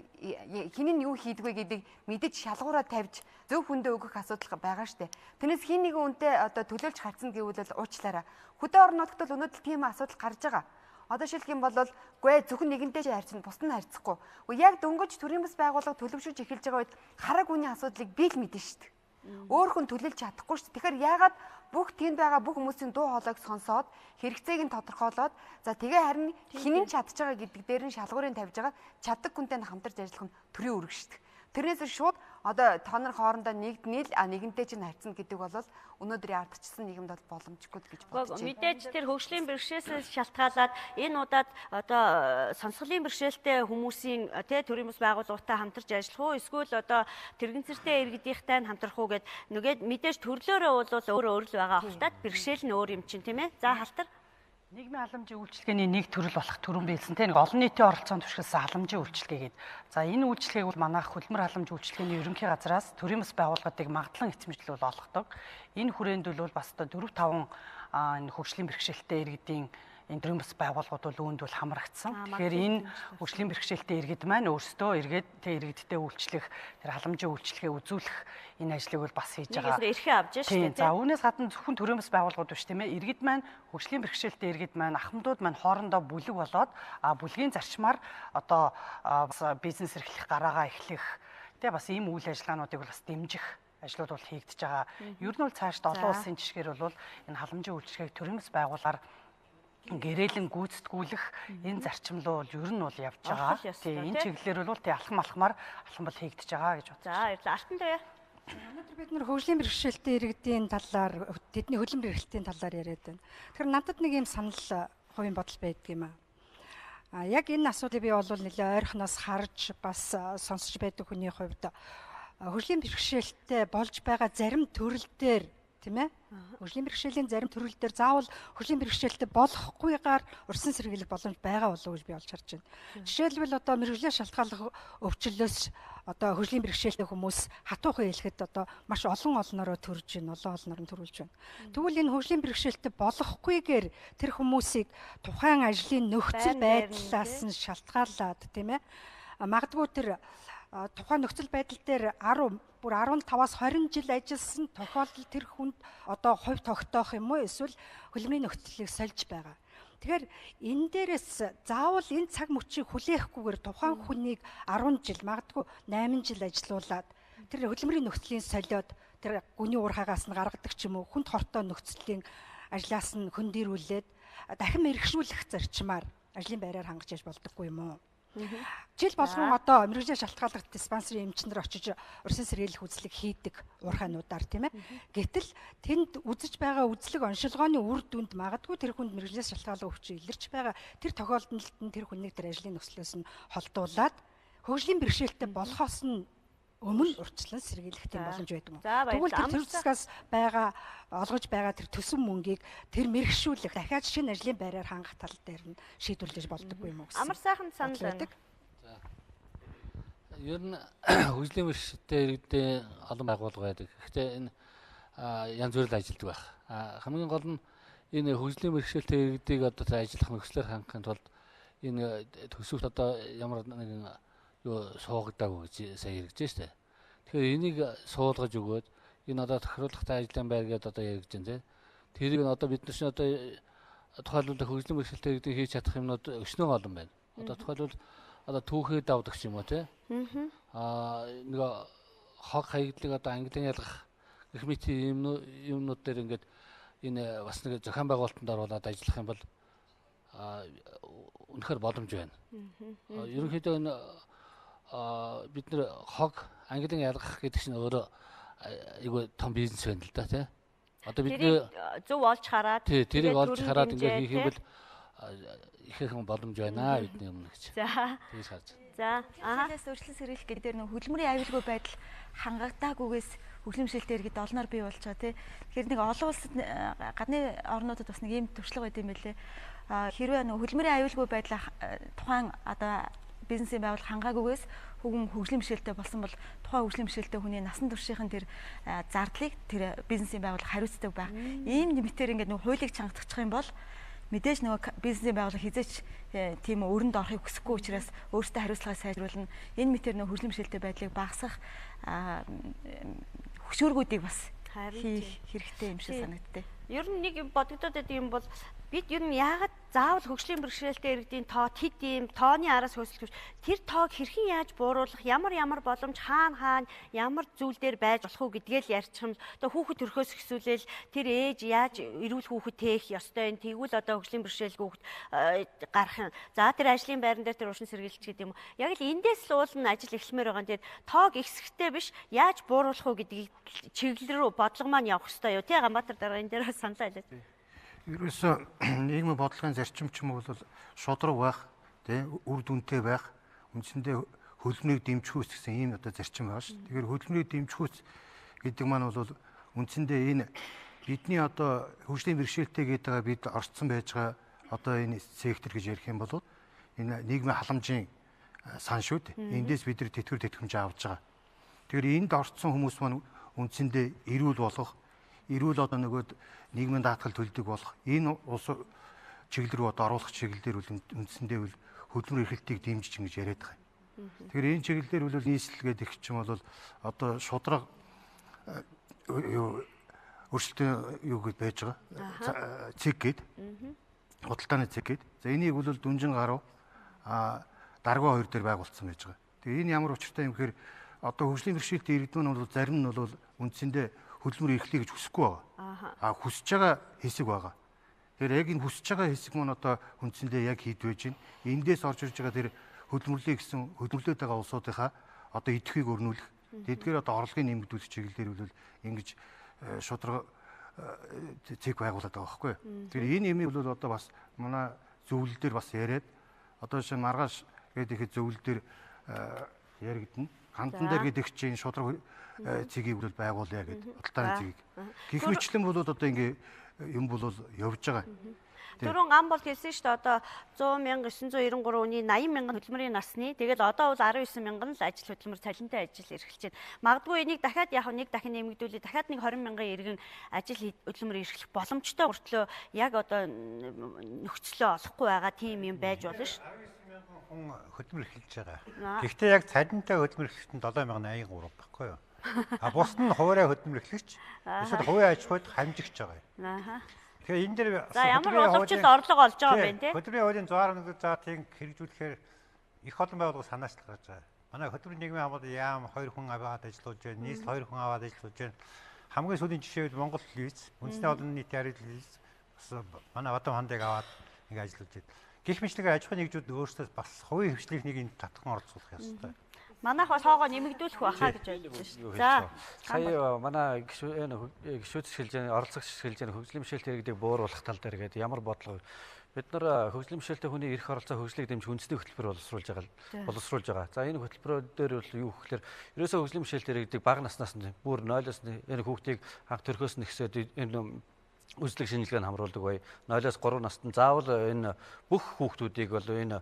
хин нь юу хийдэг вэ гэдгийг мэдэж шалгуураа тавьж зөв хүндээ өгөх асуудал байгаа штэ. Тэрнээс хин нэгэн үнтэй одоо төлөөлж гарцсан гэвэл уучлаарай. Хөдөө орон нутагт бол өнөөдөр тийм асуудал гарч байгаа. Одоо шилэх юм бол гүй зөвхөн нэгэнтэй ч харьцна, бусд нь харьцахгүй. Яг дөнгөж төрийн бас байгууллага төлөвшөж эхэлж байгаа үед хараг үний асуудлыг би л мэднэ шүү дээ. Өөр хүн төлөөлж чадахгүй шүү дээ. Тэгэхээр яагаад бүх тэнд байгаа бүх хүмүүсийн дуу хоолойг сонсоод хэрэгцээг нь тодорхойлоод за тэгээ харин хинэн чадж байгаа гэдэг дээр нь шалгуурыг тавьж байгаа чаддаг хүнтэй хамтарч ажиллах нь төрийн үүрэг шүү дээ. Тэрнээс шууд одоо та нар хоорондоо нэгэнтэй чинь харьцна гэдэг бол өнөөдөр яардчсан нийгэмд бол боломжгүй гэж бодож байна. Мэдээж тэр хөгжлийн бэрхшээлээс шалтгаалаад энэ удаад одоо сонсголын бэрхшээлтэй хүмүүсийн төрийн бас байгууллагатай хамтарч ажиллах уу эсвэл одоо тэрэгэнцэртэй иргэдийнхтэй хамтрах уу гэд нэгээд мэдээж төрлөөрөө бол өөр л байгаа халтаад бэрхшээл нь өөр юм чинь тийм ээ. За халтар нийгмийн халамжийн үйлчилгээний нэг төрөл болох төрөн биелсэн тийм нэг олон нийтийн оролцоонд туршилсан халамжийн үйлчилгээ гэдэг. За энэ үйлчилгээг бол манайх хөдөлмөр халамжийн үйлчилгээний ерөнхий газраас төрийн бас байгууллагуудыг магадлан эзэмшил олгодог. Энэ хүрээнд бол бас 4-5 энэ хөгжлийн бэрхшээлтэй иргэдийн энэ төрийн бас байгууллагууд бол үүнд бол хамрагдсан. Тэгэхээр энэ хөгжлийн бэрхшээлтэй иргэд маань өөрсдөө иргэдтэй үйлчлэх тэр халамжийн үйлчлэгээ үзүүлэх энэ ажлыг бол бас хийж байгаа. Эрхээ авч шүү дээ. За үүнээс гадна зөвхөн төрийн бас байгууллагууд биш тийм ээ. Иргэд маань хөгжлийн бэрхшээлтэй иргэд маань ахмадууд маань хоорондоо бүлэг болоод бүлгийн зарчмаар одоо бас бизнес эрхлэх гараагаа эхлэх тийм бас ийм үйл ажиллагаануудыг бол бас дэмжих ажлууд бол хийгдэж байгаа. Ер нь бол цаашд олон улсын жишгээр бол энэ халамжийн үйлчлэгийг төрийн бас байгууллагаар гэрээлэн гүйцэтгүүлэх энэ зарчимлуу бол ер нь бол явж байгаа. Тийм энэ чиглэлээр бол тий алхам бол хийгдэж байгаа гэж бодож За байна. баярлалаа. Алтан даяа. Өнөөдөр бид нэр хөгжлийн бэрхшээлтэй иргэдийн талаар тэдний хөлбөмбөр эрхлэлтийн талаар яриад байна. Тэгэхээр надад нэг юм санал хувийн бодол байдаг юм аа. Яг энэ асуудлыг би бол нэлээ ойрхоноос харж бас сонсож байдаг хүний хувьд хөгжлийн бэрхшээлтэй болж байгаа зарим төрөл дээр тийм ээ. Хөгжлийн бэрхшээлийн зарим төрөл дээр заавал хөгжлийн бэрхшээлтэй болохгүйгээр урьдчилан сэргийлэх боломж байгаа болов уу гэж би олж харж байна. Жишээлбэл одоо мэргэжлийн шалтгааллах өвчлөлөөс одоо хөгжлийн бэрхшээлтэй хүмүүс хатуухан хэлэхэд одоо маш олноороо төрж байна, олоноор нь төрүүлж байна. Тэгвэл энэ хөгжлийн бэрхшээлтэй болохгүйгээр тэр хүмүүсийг тухайн ажлын нөхцөл байдлаас нь шалтгаалаад тийм ээ. Магадгүй тэр тухайн нөхцөл байдал дээр 15-аас 20 жил ажилласан тохиолдол тэр хүнд одоо хувь тогтоох юм уу эсвэл хөлбөмбөгийн нөхцөлийг сольж байгаа. Тэгэхээр энэ дээрээс заавал энэ цаг мөчийг хүлээхгүйгээр тухайн хүнийг 10 жил магадгүй 8 жил ажилуулад тэр хөлбөмбөгийн нөхцөлийн солиод тэр гүний уурхаагаас нь гаргадаг ч юм уу хүнд хортой нөхцөлийн ажлаас нь хөндөрүүлээд дахин мэрэгшүүлэх зарчмаар ажлын байраар хангаж яж болдоггүй юм уу? Жил болгон одоо мэргэжлийн шалтгааллах диспансерын эмчнэр очиж урьдчилан сэргийлэх үзлэг хийдэг уурхайнуудаар тийм ээ. Гэтэл тэнд үзэж байгаа үзлэг оншилгооны үр дүнд магадгүй тэр хүнд мэргэжлийн шалтгааллах өвчин илэрч байгаа тэр тохиолдолд нь тэр хүнийг тэр ажлын нөхцлөөс нь холдуулаад хөгжлийн бэрхшээлтэй болохоос нь өмнө урьдчилан сэргийлэх тийм боломж байдаг юм. Тэгвэл тэр зүсгээс байгаа олгож байгаа тэр төсөв мөнгийг тэр мэрэгшүүлэх дахиад шинэ ажлын байраар хангах тал дээр нь шийдвэрлэж болдоггүй юм уу гэсэн. Амар сайхан санал байдаг. Ер нь хөгжлийн бэрхшээлтэй иргэдийн олон байгууллага байдаг. Гэхдээ энэ янз бүрийн ажилтдаг байх. Хамгийн гол нь энэ хөгжлийн бэрхшээлтэй иргэдийг одоо ажиллах нөхцлөөр хангахын тулд энэ төсөвт одоо ямар нэгэн суугадаагүй гэж сайн яригдж штэ. Тэгэхээр энийг суулгаж өгөөд энэ одоо тохируулгатай ажлын байр гэдээ одоо яригдж байна те. Тэрийг одоо бид нар чинь одоо тухайлбал хөгжлийн бэрхшээлтэй иргэдийг хийж чадах юмнууд өчнөө олон байна. Одоо тухайлбал одоо түүхээ давдаг ч юм уу те. Нэг хог хаягдлыг одоо ангилан ялгах гэх мэт юмнууд дээр ингээд энэ бас нэг зохион байгуулалтанд оруулаад ажиллах юм бол үнэхээр боломж байна. Ерөнхийдөө энэ бид нэр хог ангилан ялгах гэдэг чинь өөрөө айгүй том бизнес байна л да тий. Одоо бидний зөв олж хараад тэрийг олж хараад ингээд хийх юм бол ихээхэн боломж байна бидний өмнө гэж. За. Тэгж харж. За. Сэтгүүлээс өөрчлөлт сэргийлэх гэдэг дээр нөх хөдөлмөрийн аюулгүй байдал хангагдаагүйгээс хөгжлийн бэрхшээлтэй иргэд олноор бий болж байгаа тий. Тэгэхээр нэг олон улсад гадны орнуудад бас нэг ийм туршлага байд юм байлээ. Хэрвээ нэг хөдөлмөрийн аюулгүй байдлаа тухайн одоо бизнесийн байгууллага хангаагүйгээс хүн хөгжлийн бэрхшээлтэй болсон бол тухайн хөгжлийн бэрхшээлтэй хүний насан туршийн тэр зардлыг тэр бизнесийн байгууллага хариуцдаг байх. Ийм нэмтээр ингээд нэг хуулийг чангадчих юм бол мэдээж нөгөө бизнесийн байгууллага хизээч тийм өрөнд орохыг хүсэхгүй учраас өөрсдөө хариуцлагаа сайжруулна. Энэ мэтэр нөгөө хөгжлийн бэрхшээлтэй байдлыг багасгах хөшөөргүүдийг бас хийх хэрэгтэй юм шиг санагдтыг. Ер нь нэг бодогдоод байдаг юм бол бид ер нь яагаад заавал хөгжлийн бэрхшээлтэй иргэдийн тоо хэд юм тооны араас хөөсөлж тэр тоог хэрхэн яаж бууруулах ямар боломж хаана ямар зүйл дээр байж болох уу гэдгээл ярьчих юм. Одоо хүүхэд төрхөөс ихсүүлэл тэр ээж яаж эрүүл хүүхэд тээх ёстой юм. Тэгвэл одоо хөгжлийн бэрхшээлгүй хүүхэд гарах юм. За тэр ажлын байран дээр тэр уршин сэргийлч гэдэг юм. Яг л эндээс л уулна ажил эхлэмээр байгаа. Тэр тоог ихсэхтэй биш яаж бууруулах уу гэдгийг чиглэл рүү бодлого маань явах ёстой юу. Тэ Ганбаатар дараа энэ дээр саналаа хэлээд. Ерөөсөө нийгмийн бодлогын зарчим ч юм уу бол шудраг байх, тий, үр дүнтэй байх, үндсэндээ хөлбөмбөгийг дэмжихүүс гэсэн ийм одоо зарчим байгаа шүү. Тэгэхээр хөлбөмбөгийг дэмжихүүс гэдэг маань бол үндсэндээ энэ бидний одоо хөгжлийн бэрхшээлтэй гэдэг бид орцсон байж байгаа одоо энэ сектор гэж ярих юм бол энэ нийгмийн халамжийн сан шүү дээ. Эндээс бид нар тэтгэвэр тэтгэмж авч байгаа. Тэгэхээр энд орцсон хүмүүс маань үндсэндээ эрүүл болгох, эрүүл одоо нөгөөд нийгмийн даатгал төлдөг болох энэ улс чиглэл рүү одоо оруулах чиглэлээр үл үндсэндээ үл хөдөлмөр эрхлэлтийг дэмжиж ингэж яриад байгаа юм. Тэгэхээр энэ чиглэлээр үл нийслэлгээд их ч юм бол одоо шудраг өөрчлөлтөө юу гэж байж байгаа. Цэг гээд худалдааны цэг гээд. За энийг бол дүнжин гарав даргуй хоёр дээр байгуулсан байж байгаа. Тэгээ энэ ямар учиртай юм гэхээр одоо хөгжлийн бэрхшээлтэй иргэдүүд нь бол зарим нь бол үндсэндээ хөдөлмөр эрхлэе гэж хүсэхгүй байгаа. Хүсэж байгаа хэсэг байгаа. Тэгэхээр яг энэ хүсэж байгаа хэсэг маань одоо үндсэндээ яг хийж байж байна. Эндээс орж ирж байгаа тэр хөдөлмөрлөе гэсэн хөдөлмөрлөд байгаа улсуудынхаа одоо идэвхийг өрнүүлэх. Тэдгээр одоо орлогын нэмэгдүүлэх чиглэлээр бол ингэж шударга цэг байгуулад байгаа байхгүй. Тэгэхээр энэ юмыг бол одоо бас манай зөвлөл дээр бас яриад одоо жишээ нь маргааш гэдэг ихэд зөвлөл дээр яригдана. Хандан дээр гэдэг чинь шударга цэгийг бол байгуулъя гэдэг бодлооны цэгийг. Гэх мэтлэн бол одоо ингээ юм бол явж байгаа. Дөрөв гам бол хэлсэн шүү дээ. Одоо 100,993 хүний 80,000 хөдөлмөрийн насны. Тэгэл одоо бол 19,000 л ажил хөдөлмөр цалинтай ажил эрхэлж байна. Магадгүй энийг дахиад яг нэг дахин нэмэгдүүлээ. Дахиад нэг 20,000 иргэн ажил хөдөлмөр эрхлэх боломжтой хүртлөө яг одоо нөхцөлөө олохгүй байгаа тийм юм байж болно шүү. 19,000 хүн хөдөлмөр эрхэлж байгаа. Гэхдээ яг цалинтай хөдөлмөр эрхлэлт нь 7,083 байхгүй юу? А бус нь хуваарай хөдөлмөр эрхлэгч эсвэл хувийн аж ахуйд хамжигч байгаа юм. Ааха. Тэгэхээр энэ дээр ямар боловчл орлого олж байгаа юм бэ те? Хөдөлмөрийн хуулийн 111 заалтыг хэрэгжүүлэхээр их олон байгууллага санаачлал гарч байгаа. Манай хөдөлмөрийн нийгмийн хамгаалалт яам 2 хүн аваад ажиллаж байна, нийслэл 2 хүн аваад ажиллаж байна. Хамгийн сүүлийн жишээ бол Монгол телевиз, үндэсний олон нийтийн харил телевиз бас манай Бадам хандыг аваад ингэ ажиллаж байна. Гэх мэтлэгээр аж ахуйн нэгжүүд өөрсдөө бас хувийн хвшлийнхнийг энэ татхан оролцуулах ёстой. Манайх бас хоогоо нэмэгдүүлэх байхаа гэж бодож шүү. За. Сая манай гишүүд шилжээний оролцогч шилжээний хөгжлийн бэрхшээлтэй иргэдийг бууруулах тал дээр гээд ямар бодлого бид нар хөгжлийн бэрхшээлтэй хүний эрх оролцоо хөгжлийг дэмжих үндэсний хөтөлбөр боловсруулж байгаа. За энэ хөтөлбөрөөр дээр бол юу гэхээр ерөөсөө хөгжлийн бэрхшээлтэй иргэдийг бага наснаас нь бүр 0-оос энэ хүүхдийг анх төрхөөс нь ихсээд энэ үзлэг шинжилгээнд хамруулдаг бай. 0-оос 3 наснд заавал энэ бүх хүүхдүүдийг бол энэ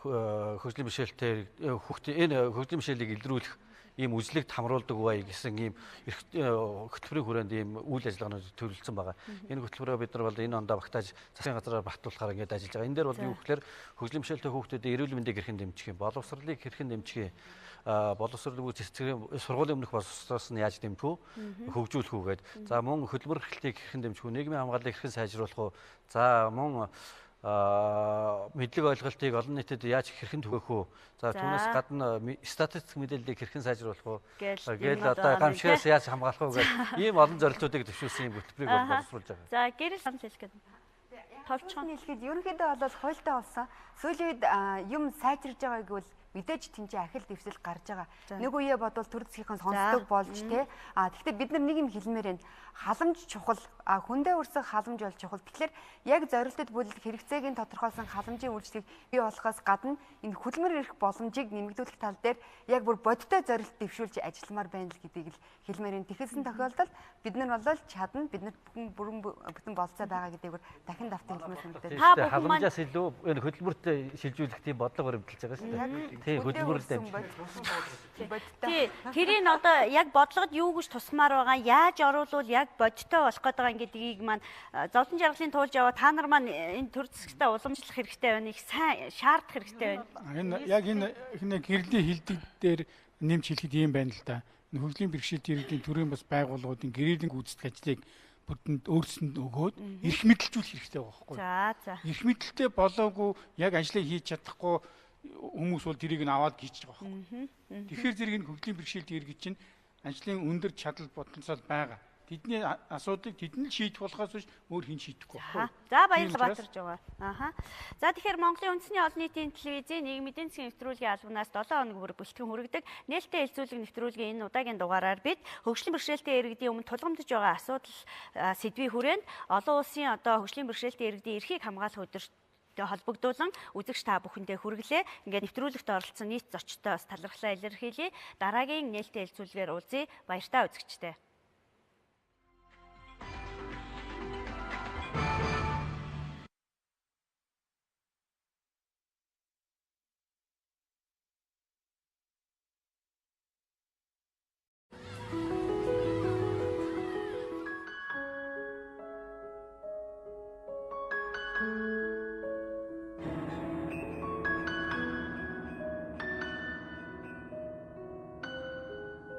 хөгжлийн бэрхшээлтэй энэ хөгжлийн бэрхшээлийг илрүүлэх ийм үзлэгт хамруулдаг бай гэсэн ийм хөтөлбөрийн хүрээнд ийм үйл ажиллагаанууд төлөвлөсөн байгаа. Энэ хөтөлбөрөө бид нар бол энэ ондоо багтааж засгийн газраар багтуулахаар ингэж ажиллаж байгаа. Энэ дээр бол юу гэхээр хөгжлийн бэрхшээлтэй хүүхдүүдийн эрүүл мэндийг хэрхэн дэмжих юм, боловсролыг хэрхэн дэмжих юм, боловсролын цэцгийн сургуулийн өмнөх боловсроос нь яаж дэмжих үү, хөгжүүлэх үү гэдэг. За мөн хөдөлмөр эрхлэлтийг хэрхэн дэмжих үү, нийгмийн хамгааллыг хэрхэн сайжруулах үү. За мөн мэдлэг ойлголтыг олон нийтэд яаж хэрхэн түгээх үү? За түүнээс гадна статистик мэдээллийг хэрхэн сайжруулах уу? Гээл одоо гамшигаас яаж хамгаалах уу гэх ийм олон зорилтуудыг төвшүүлсэн юм хөтөлбөрийг боловсруулж байгаа. За гэрэл санал хэлэх гэдэг. Товчхон хэлэхэд ерөнхийдөө бол хуультай болсон. Сүүлийн үед юм сайжирж байгааг бол мэдээж тэнцээ ахил дэвсэл гарч байгаа. Нэг үе бодвол төр засгийнхаа сонсдог болж тий. Тэгэхдээ бид нар нэг юм хэлмээр байна. Халамж чухал, хүндээ өрсөх халамж бол чухал. Тэгэхээр яг зорилтод бүлэл хэрэгцээг нь тодорхойлсон халамжийн үйлчлэгийг бий болохоос гадна энэ хөдөлмөр эрх боломжийг нэмэгдүүлэх тал дээр яг бүр бодиттой зорилт дэвшүүлж ажилламаар байна л гэдгийг л хэлмээр байна. Тэгэхэлсэн тохиолдолд бид нар бол чадна, бид нар бүтэн болцоо байгаа гэдгийг дахин давтан хэлмээр санагдаад. Халамжаас илүү энэ хөдөлмөрт шилжүүлэх тийм бодлого баримталж байгаа шүү дээ. Тий, хөдөлмөрөөр дамжуулж. Тий, тэрийг одоо яг бодлогод юу гэж тусмаар байгаа, яаж оруулвал яг бодиттой болох гэдэг гэдгийг маань зовлон жаргалын туулж яваа та нар маань энэ төр засагтай уламжлах хэрэгтэй байна, их сайн шаардах хэрэгтэй байна. Энэ яг энэ гэрлийн хилдэг дээр нэмж хэлэхэд ийм байна л да. Энэ хөгжлийн бэрхшээлтэй иргэдийн төрийн бас байгууллагуудын гэрээлийн гүйцэтгэх ажлыг бүтэнд өөрсөнд өгөөд эрх мэдэлжүүлэх хэрэгтэй байгаа байхгүй. За. Эрх мэдэлтэй болоогүй яг ажлыг хийж чадахгүй хүмүүс бол тэрийг нь аваад гүйчих байгаа байхгүй. Тэгэхээр зэрэг энэ хөгжлийн бэрхшээлтэй иргэд чинь ажлын өндөр чадал потенциал байгаа. Тэдний асуудлыг тэдэн л шийдэх болохоос биш өөр хэн шийдэхгүй байхгүй. За баярлалаа Батарж байгаа. Ааха. За тэгэхээр Монголын үндэсний олон нийтийн телевизийн нийгмийн эдийн засгийн нэвтрүүлгийн албанаас 7 хоног бүр бэлтгэн хүргэдэг нээлттэй хэлцүүлэг нэвтрүүлгийн энэ удаагийн дугаараар бид хөгжлийн бэрхшээлтэй иргэдийн өмнө тулгамдж байгаа асуудал сэдвийн хүрээнд олон улсын одоо хөгжлийн бэрхшээлтэй иргэдийн эрхийг хамгаалах өдөрт холбогдуулан үзэгч та бүхэндээ хүргэлээ. Ингээд нэвтрүүлэгт оролцсон нийт зочдтой бас талархлаа илэрхийлье. Дараагийн нээлттэй хэлцүүлгээр уулзъя. Баяртай үзэгчтэй.